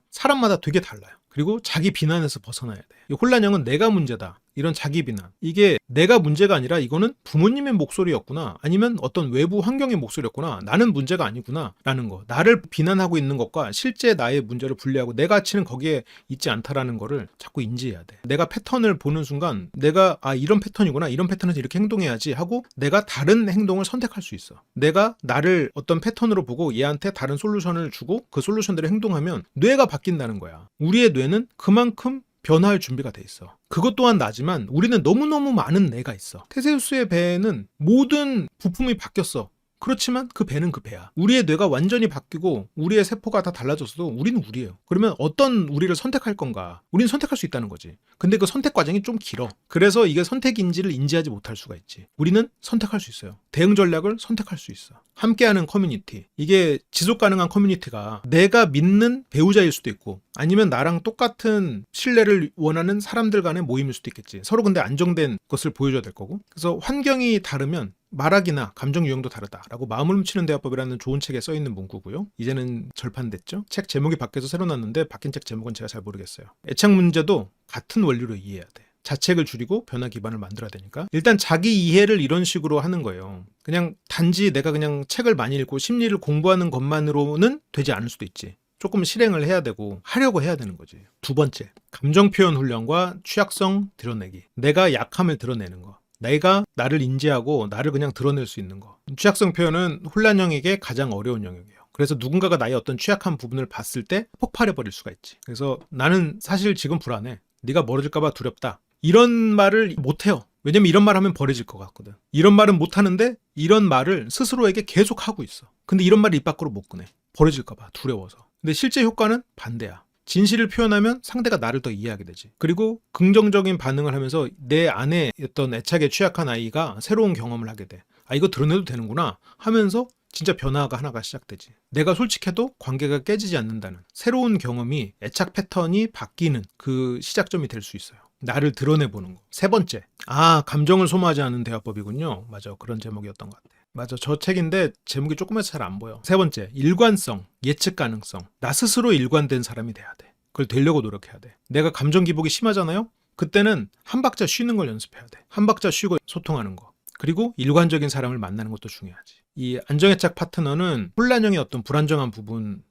사람마다 되게 달라요. 그리고 자기 비난에서 벗어나야 돼. 이 혼란형은 내가 문제다. 이런 자기 비난. 이게 내가 문제가 아니라 이거는 부모님의 목소리였구나. 아니면 어떤 외부 환경의 목소리였구나. 나는 문제가 아니구나. 라는 거. 나를 비난하고 있는 것과 실제 나의 문제를 분리하고 내 가치는 거기에 있지 않다라는 거를 자꾸 인지해야 돼. 내가 패턴을 보는 순간 내가 아, 이런 패턴이구나. 이런 패턴에서 이렇게 행동해야지 하고 내가 다른 행동을 선택할 수 있어. 내가 나를 어떤 패턴으로 보고 얘한테 다른 솔루션을 주고 그 솔루션대로 행동하면 뇌가 바뀐다는 거야. 우리의 뇌는 그만큼 변화할 준비가 돼 있어. 그것 또한 나지만 우리는 너무너무 많은 뇌가 있어. 테세우스의 배에는 모든 부품이 바뀌었어. 그렇지만 그 배는 그 배야. 우리의 뇌가 완전히 바뀌고 우리의 세포가 다 달라졌어도 우리는 우리예요. 그러면 어떤 우리를 선택할 건가? 우리는 선택할 수 있다는 거지. 근데 그 선택 과정이 좀 길어. 그래서 이게 선택인지를 인지하지 못할 수가 있지. 우리는 선택할 수 있어요. 대응 전략을 선택할 수 있어. 함께하는 커뮤니티. 이게 지속 가능한 커뮤니티가 내가 믿는 배우자일 수도 있고 아니면 나랑 똑같은 신뢰를 원하는 사람들 간의 모임일 수도 있겠지. 서로 근데 안정된 것을 보여줘야 될 거고. 그래서 환경이 다르면 말하기나 감정 유형도 다르다라고 마음을 훔치는 대화법이라는 좋은 책에 써있는 문구고요. 이제는 절판됐죠. 책 제목이 바뀌어서 새로 났는데 바뀐 책 제목은 제가 잘 모르겠어요. 애착 문제도 같은 원리로 이해해야 돼. 자책을 줄이고 변화 기반을 만들어야 되니까 일단 자기 이해를 이런 식으로 하는 거예요. 그냥 단지 내가 그냥 책을 많이 읽고 심리를 공부하는 것만으로는 되지 않을 수도 있지. 조금 실행을 해야 되고 하려고 해야 되는 거지. 두 번째, 감정 표현 훈련과 취약성 드러내기. 내가 약함을 드러내는 거. 내가 나를 인지하고 나를 그냥 드러낼 수 있는 거. 취약성 표현은 혼란형에게 가장 어려운 영역이에요. 그래서 누군가가 나의 어떤 취약한 부분을 봤을 때 폭발해버릴 수가 있지. 그래서 나는 사실 지금 불안해. 네가 멀어질까봐 두렵다. 이런 말을 못해요. 왜냐면 이런 말 하면 버려질 것 같거든. 이런 말은 못하는데 이런 말을 스스로에게 계속 하고 있어. 근데 이런 말을 입 밖으로 못 꺼내. 버려질까봐 두려워서. 근데 실제 효과는 반대야. 진실을 표현하면 상대가 나를 더 이해하게 되지. 그리고 긍정적인 반응을 하면서 내 안에 어떤 애착에 취약한 아이가 새로운 경험을 하게 돼. 아, 이거 드러내도 되는구나 하면서 진짜 변화가 하나가 시작되지. 내가 솔직해도 관계가 깨지지 않는다는 새로운 경험이 애착 패턴이 바뀌는 그 시작점이 될 수 있어요. 나를 드러내보는 거. 세 번째, 감정을 소모하지 않는 대화법이군요. 맞아, 그런 제목이었던 것 같아. 맞아, 저 책인데 제목이 조그매서 잘 안 보여. 세 번째, 일관성, 예측 가능성. 나 스스로 일관된 사람이 돼야 돼. 그걸 되려고 노력해야 돼. 내가 감정 기복이 심하잖아요? 그때는 한 박자 쉬는 걸 연습해야 돼. 한 박자 쉬고 소통하는 거. 그리고 일관적인 사람을 만나는 것도 중요하지. 이 안정애착 파트너는 혼란형의 어떤 불안정한 부분을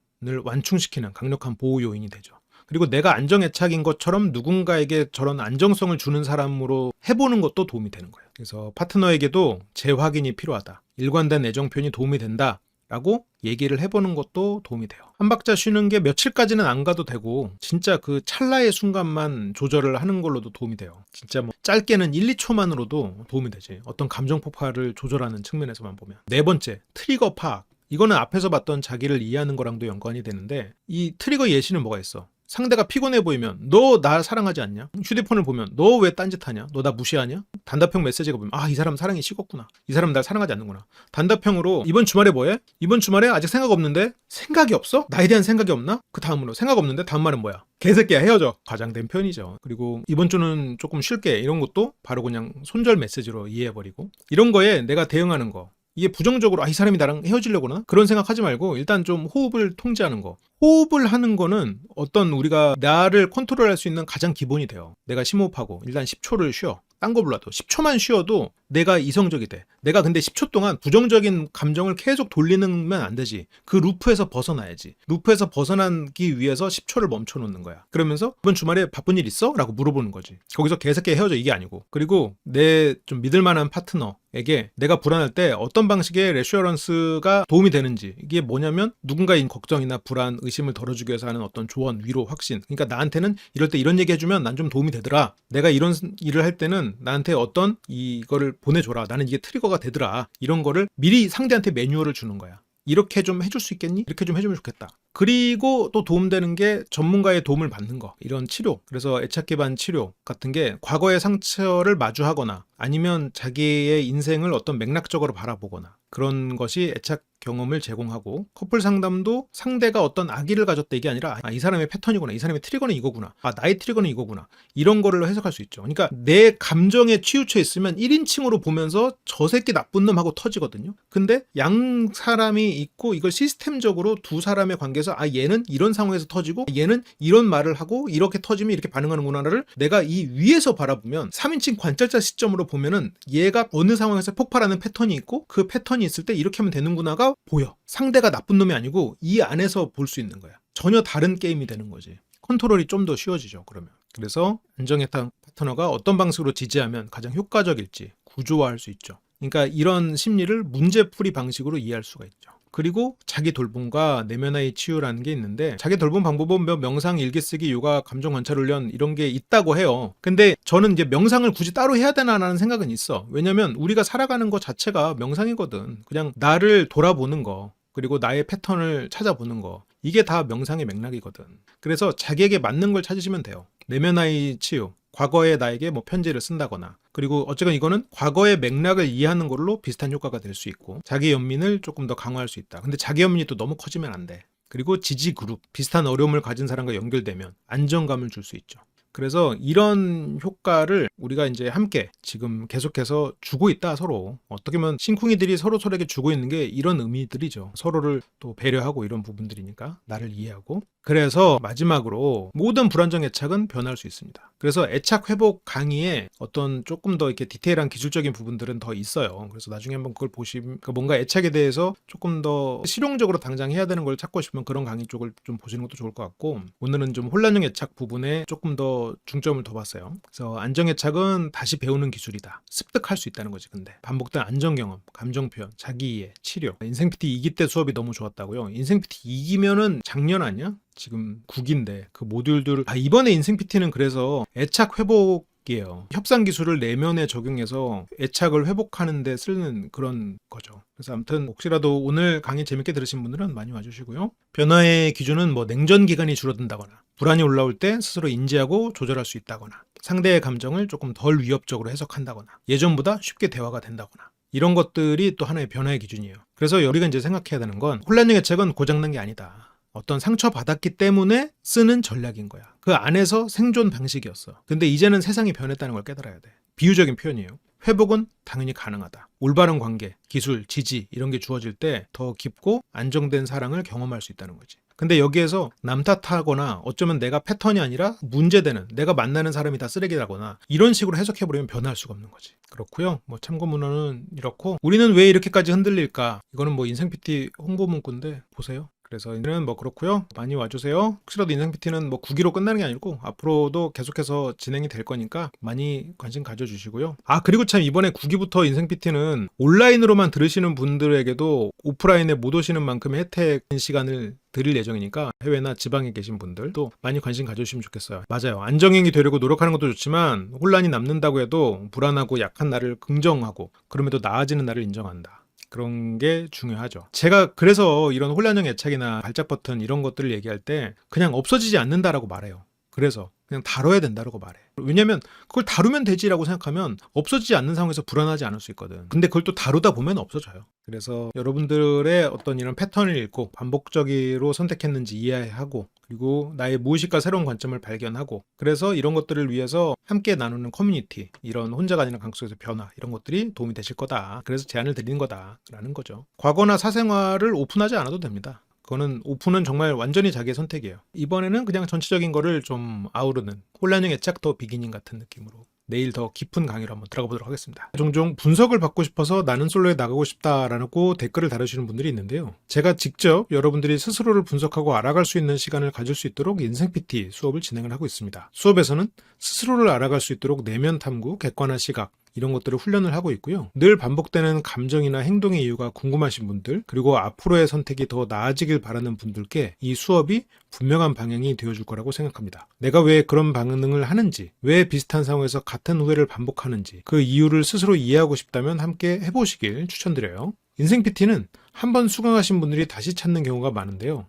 완충시키는 강력한 보호 요인이 되죠. 그리고 내가 안정애착인 것처럼 누군가에게 저런 안정성을 주는 사람으로 해보는 것도 도움이 되는 거예요. 그래서 파트너에게도 재확인이 필요하다. 일관된 애정 표현이 도움이 된다. 라고 얘기를 해보는 것도 도움이 돼요. 한 박자 쉬는 게 며칠까지는 안 가도 되고 진짜 그 찰나의 순간만 조절을 하는 걸로도 도움이 돼요. 진짜 뭐 짧게는 1, 2초만으로도 도움이 되지. 어떤 감정 폭발을 조절하는 측면에서만 보면. 네 번째, 트리거 파악. 이거는 앞에서 봤던 자기를 이해하는 거랑도 연관이 되는데 이 트리거 예시는 뭐가 있어? 상대가 피곤해 보이면 너 나 사랑하지 않냐? 휴대폰을 보면 너 왜 딴짓하냐? 너 나 무시하냐? 단답형 메시지가 보면 아, 이 사람 사랑이 식었구나. 이 사람 날 사랑하지 않는구나. 단답형으로 이번 주말에 뭐해? 이번 주말에 아직 생각 없는데? 생각이 없어? 나에 대한 생각이 없나? 그 다음으로 생각 없는데? 다음 말은 뭐야? 개새끼야 헤어져. 과장된 표현이죠. 그리고 이번 주는 조금 쉴게. 이런 것도 바로 그냥 손절 메시지로 이해해버리고 이런 거에 내가 대응하는 거. 이게 부정적으로 이 사람이 나랑 헤어지려구나? 그런 생각하지 말고 일단 좀 호흡을 통제하는 거. 호흡을 하는 거는 어떤 우리가 나를 컨트롤할 수 있는 가장 기본이 돼요. 내가 심호흡하고 일단 10초를 쉬어. 딴 거 몰라도 10초만 쉬어도 내가 이성적이 돼. 내가 근데 10초 동안 부정적인 감정을 계속 돌리면 안 되지. 그 루프에서 벗어나야지. 루프에서 벗어나기 위해서 10초를 멈춰놓는 거야. 그러면서 이번 주말에 바쁜 일 있어? 라고 물어보는 거지. 거기서 개새끼 헤어져 이게 아니고. 그리고 내 좀 믿을 만한 파트너에게 내가 불안할 때 어떤 방식의 레슈어런스가 도움이 되는지, 이게 뭐냐면 누군가의 걱정이나 불안, 의심을 덜어주기 위해서 하는 어떤 조언, 위로, 확신. 그러니까 나한테는 이럴 때 이런 얘기 해주면 난 좀 도움이 되더라. 내가 이런 일을 할 때는 나한테 어떤 이거를 보내줘라. 나는 이게 트리거가 되더라. 이런 거를 미리 상대한테 매뉴얼을 주는 거야. 이렇게 좀 해줄 수 있겠니? 이렇게 좀 해주면 좋겠다. 그리고 또 도움되는 게 전문가의 도움을 받는 거. 이런 치료. 그래서 애착 기반 치료 같은 게 과거의 상처를 마주하거나 아니면 자기의 인생을 어떤 맥락적으로 바라보거나 그런 것이 애착 경험을 제공하고, 커플 상담도 상대가 어떤 악의를 가졌다 이게 아니라 이 사람의 패턴이구나, 이 사람의 트리거는 이거구나, 나의 트리거는 이거구나, 이런 거를 해석할 수 있죠. 그러니까 내 감정에 치우쳐 있으면 1인칭으로 보면서 저 새끼 나쁜 놈 하고 터지거든요. 근데 양 사람이 있고 이걸 시스템적으로 두 사람의 관계에서 얘는 이런 상황에서 터지고 얘는 이런 말을 하고 이렇게 터지면 이렇게 반응하는구나를 내가 이 위에서 바라보면 3인칭 관찰자 시점으로 보면은 얘가 어느 상황에서 폭발하는 패턴이 있고 그 패턴이 있을 때 이렇게 하면 되는구나가 보여. 상대가 나쁜 놈이 아니고 이 안에서 볼 수 있는 거야. 전혀 다른 게임이 되는 거지. 컨트롤이 좀 더 쉬워지죠, 그러면. 그래서 안정애착 파트너가 어떤 방식으로 지지하면 가장 효과적일지 구조화할 수 있죠. 그러니까 이런 심리를 문제풀이 방식으로 이해할 수가 있죠. 그리고 자기 돌봄과 내면의 치유라는 게 있는데, 자기 돌봄 방법은 명상, 일기쓰기, 요가, 감정 관찰 훈련 이런 게 있다고 해요. 근데 저는 이제 명상을 굳이 따로 해야 되나라는 생각은 있어. 왜냐면 우리가 살아가는 것 자체가 명상이거든. 그냥 나를 돌아보는 거, 그리고 나의 패턴을 찾아보는 거, 이게 다 명상의 맥락이거든. 그래서 자기에게 맞는 걸 찾으시면 돼요. 내면의 치유, 과거의 나에게 편지를 쓴다거나, 그리고 어쨌든 이거는 과거의 맥락을 이해하는 걸로 비슷한 효과가 될 수 있고, 자기 연민을 조금 더 강화할 수 있다. 근데 자기 연민이 또 너무 커지면 안 돼. 그리고 지지 그룹, 비슷한 어려움을 가진 사람과 연결되면 안정감을 줄 수 있죠. 그래서 이런 효과를 우리가 이제 함께 지금 계속해서 주고 있다, 서로. 어떻게 보면 신쿵이들이 서로에게 주고 있는 게 이런 의미들이죠. 서로를 또 배려하고 이런 부분들이니까, 나를 이해하고. 그래서 마지막으로 모든 불안정 애착은 변할 수 있습니다. 그래서 애착 회복 강의에 어떤 조금 더 이렇게 디테일한 기술적인 부분들은 더 있어요. 그래서 나중에 한번 그걸 보시면, 뭔가 애착에 대해서 조금 더 실용적으로 당장 해야 되는 걸 찾고 싶으면 그런 강의 쪽을 좀 보시는 것도 좋을 것 같고, 오늘은 좀 혼란형 애착 부분에 조금 더 중점을 더 봤어요. 그래서 안정 애착은 다시 배우는 기술이다. 습득할 수 있다는 거지. 근데 반복된 안정 경험, 감정 표현, 자기 이해, 치료. 인생 PT 2기 때 수업이 너무 좋았다고요. 인생 PT 2기면은 작년 아니야? 지금 9기인데 그 모듈들, 이번에 인생 PT는 그래서 애착 회복이에요. 협상 기술을 내면에 적용해서 애착을 회복하는 데 쓰는 그런 거죠. 그래서 아무튼 혹시라도 오늘 강의 재밌게 들으신 분들은 많이 와주시고요. 변화의 기준은 냉전 기간이 줄어든다거나, 불안이 올라올 때 스스로 인지하고 조절할 수 있다거나, 상대의 감정을 조금 덜 위협적으로 해석한다거나, 예전보다 쉽게 대화가 된다거나, 이런 것들이 또 하나의 변화의 기준이에요. 그래서 우리가 이제 생각해야 되는 건, 혼란형 애착은 고장난 게 아니다. 어떤 상처받았기 때문에 쓰는 전략인 거야. 그 안에서 생존 방식이었어. 근데 이제는 세상이 변했다는 걸 깨달아야 돼. 비유적인 표현이에요. 회복은 당연히 가능하다. 올바른 관계, 기술, 지지 이런 게 주어질 때 더 깊고 안정된 사랑을 경험할 수 있다는 거지. 근데 여기에서 남 탓하거나 어쩌면 내가 패턴이 아니라 문제되는, 내가 만나는 사람이 다 쓰레기라거나 이런 식으로 해석해버리면 변할 수가 없는 거지. 그렇고요. 뭐 참고 문헌은 이렇고, 우리는 왜 이렇게까지 흔들릴까? 이거는 뭐 인생 PT 홍보 문구인데 보세요. 그래서 이는 뭐 그렇고요. 많이 와주세요. 혹시라도 인생 PT는 뭐 9기로 끝나는 게 아니고 앞으로도 계속해서 진행이 될 거니까 많이 관심 가져주시고요. 아, 그리고 참 이번에 9기부터 인생 PT는 온라인으로만 들으시는 분들에게도 오프라인에 못 오시는 만큼의 혜택 시간을 드릴 예정이니까 해외나 지방에 계신 분들도 많이 관심 가져주시면 좋겠어요. 맞아요. 안정행이 되려고 노력하는 것도 좋지만 혼란이 남는다고 해도 불안하고 약한 나를 긍정하고 그럼에도 나아지는 나를 인정한다. 그런 게 중요하죠. 제가 그래서 이런 혼란형 애착이나 발작 버튼 이런 것들을 얘기할 때 그냥 없어지지 않는다라고 말해요. 그래서 그냥 다뤄야 된다라고 말해. 왜냐면 그걸 다루면 되지라고 생각하면 없어지지 않는 상황에서 불안하지 않을 수 있거든. 근데 그걸 또 다루다 보면 없어져요. 그래서 여러분들의 어떤 이런 패턴을 읽고 반복적으로 선택했는지 이해하고, 그리고 나의 무의식과 새로운 관점을 발견하고, 그래서 이런 것들을 위해서 함께 나누는 커뮤니티, 이런 혼자가 아니라 강속 속에서 변화, 이런 것들이 도움이 되실 거다. 그래서 제안을 드리는 거다라는 거죠. 과거나 사생활을 오픈하지 않아도 됩니다. 그거는 오픈은 정말 완전히 자기의 선택이에요. 이번에는 그냥 전체적인 거를 좀 아우르는 혼란형 애착 더 비기닝 같은 느낌으로 내일 더 깊은 강의로 한번 들어가 보도록 하겠습니다. 종종 분석을 받고 싶어서 나는 솔로에 나가고 싶다라고 댓글을 달아주시는 분들이 있는데요. 제가 직접 여러분들이 스스로를 분석하고 알아갈 수 있는 시간을 가질 수 있도록 인생 PT 수업을 진행을 하고 있습니다. 수업에서는 스스로를 알아갈 수 있도록 내면 탐구, 객관화 시각, 이런 것들을 훈련을 하고 있고요. 늘 반복되는 감정이나 행동의 이유가 궁금하신 분들, 그리고 앞으로의 선택이 더 나아지길 바라는 분들께 이 수업이 분명한 방향이 되어줄 거라고 생각합니다. 내가 왜 그런 반응을 하는지, 왜 비슷한 상황에서 같은 후회를 반복하는지, 그 이유를 스스로 이해하고 싶다면 함께 해보시길 추천드려요. 인생 PT는 한번 수강하신 분들이 다시 찾는 경우가 많은데요.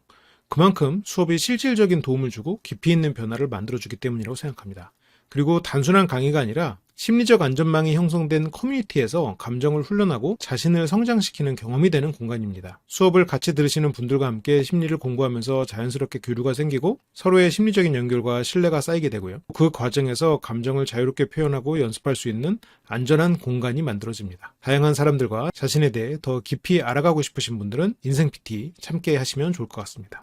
그만큼 수업이 실질적인 도움을 주고 깊이 있는 변화를 만들어주기 때문이라고 생각합니다. 그리고 단순한 강의가 아니라 심리적 안전망이 형성된 커뮤니티에서 감정을 훈련하고 자신을 성장시키는 경험이 되는 공간입니다. 수업을 같이 들으시는 분들과 함께 심리를 공부하면서 자연스럽게 교류가 생기고 서로의 심리적인 연결과 신뢰가 쌓이게 되고요. 그 과정에서 감정을 자유롭게 표현하고 연습할 수 있는 안전한 공간이 만들어집니다. 다양한 사람들과 자신에 대해 더 깊이 알아가고 싶으신 분들은 인생 PT 함께 하시면 좋을 것 같습니다.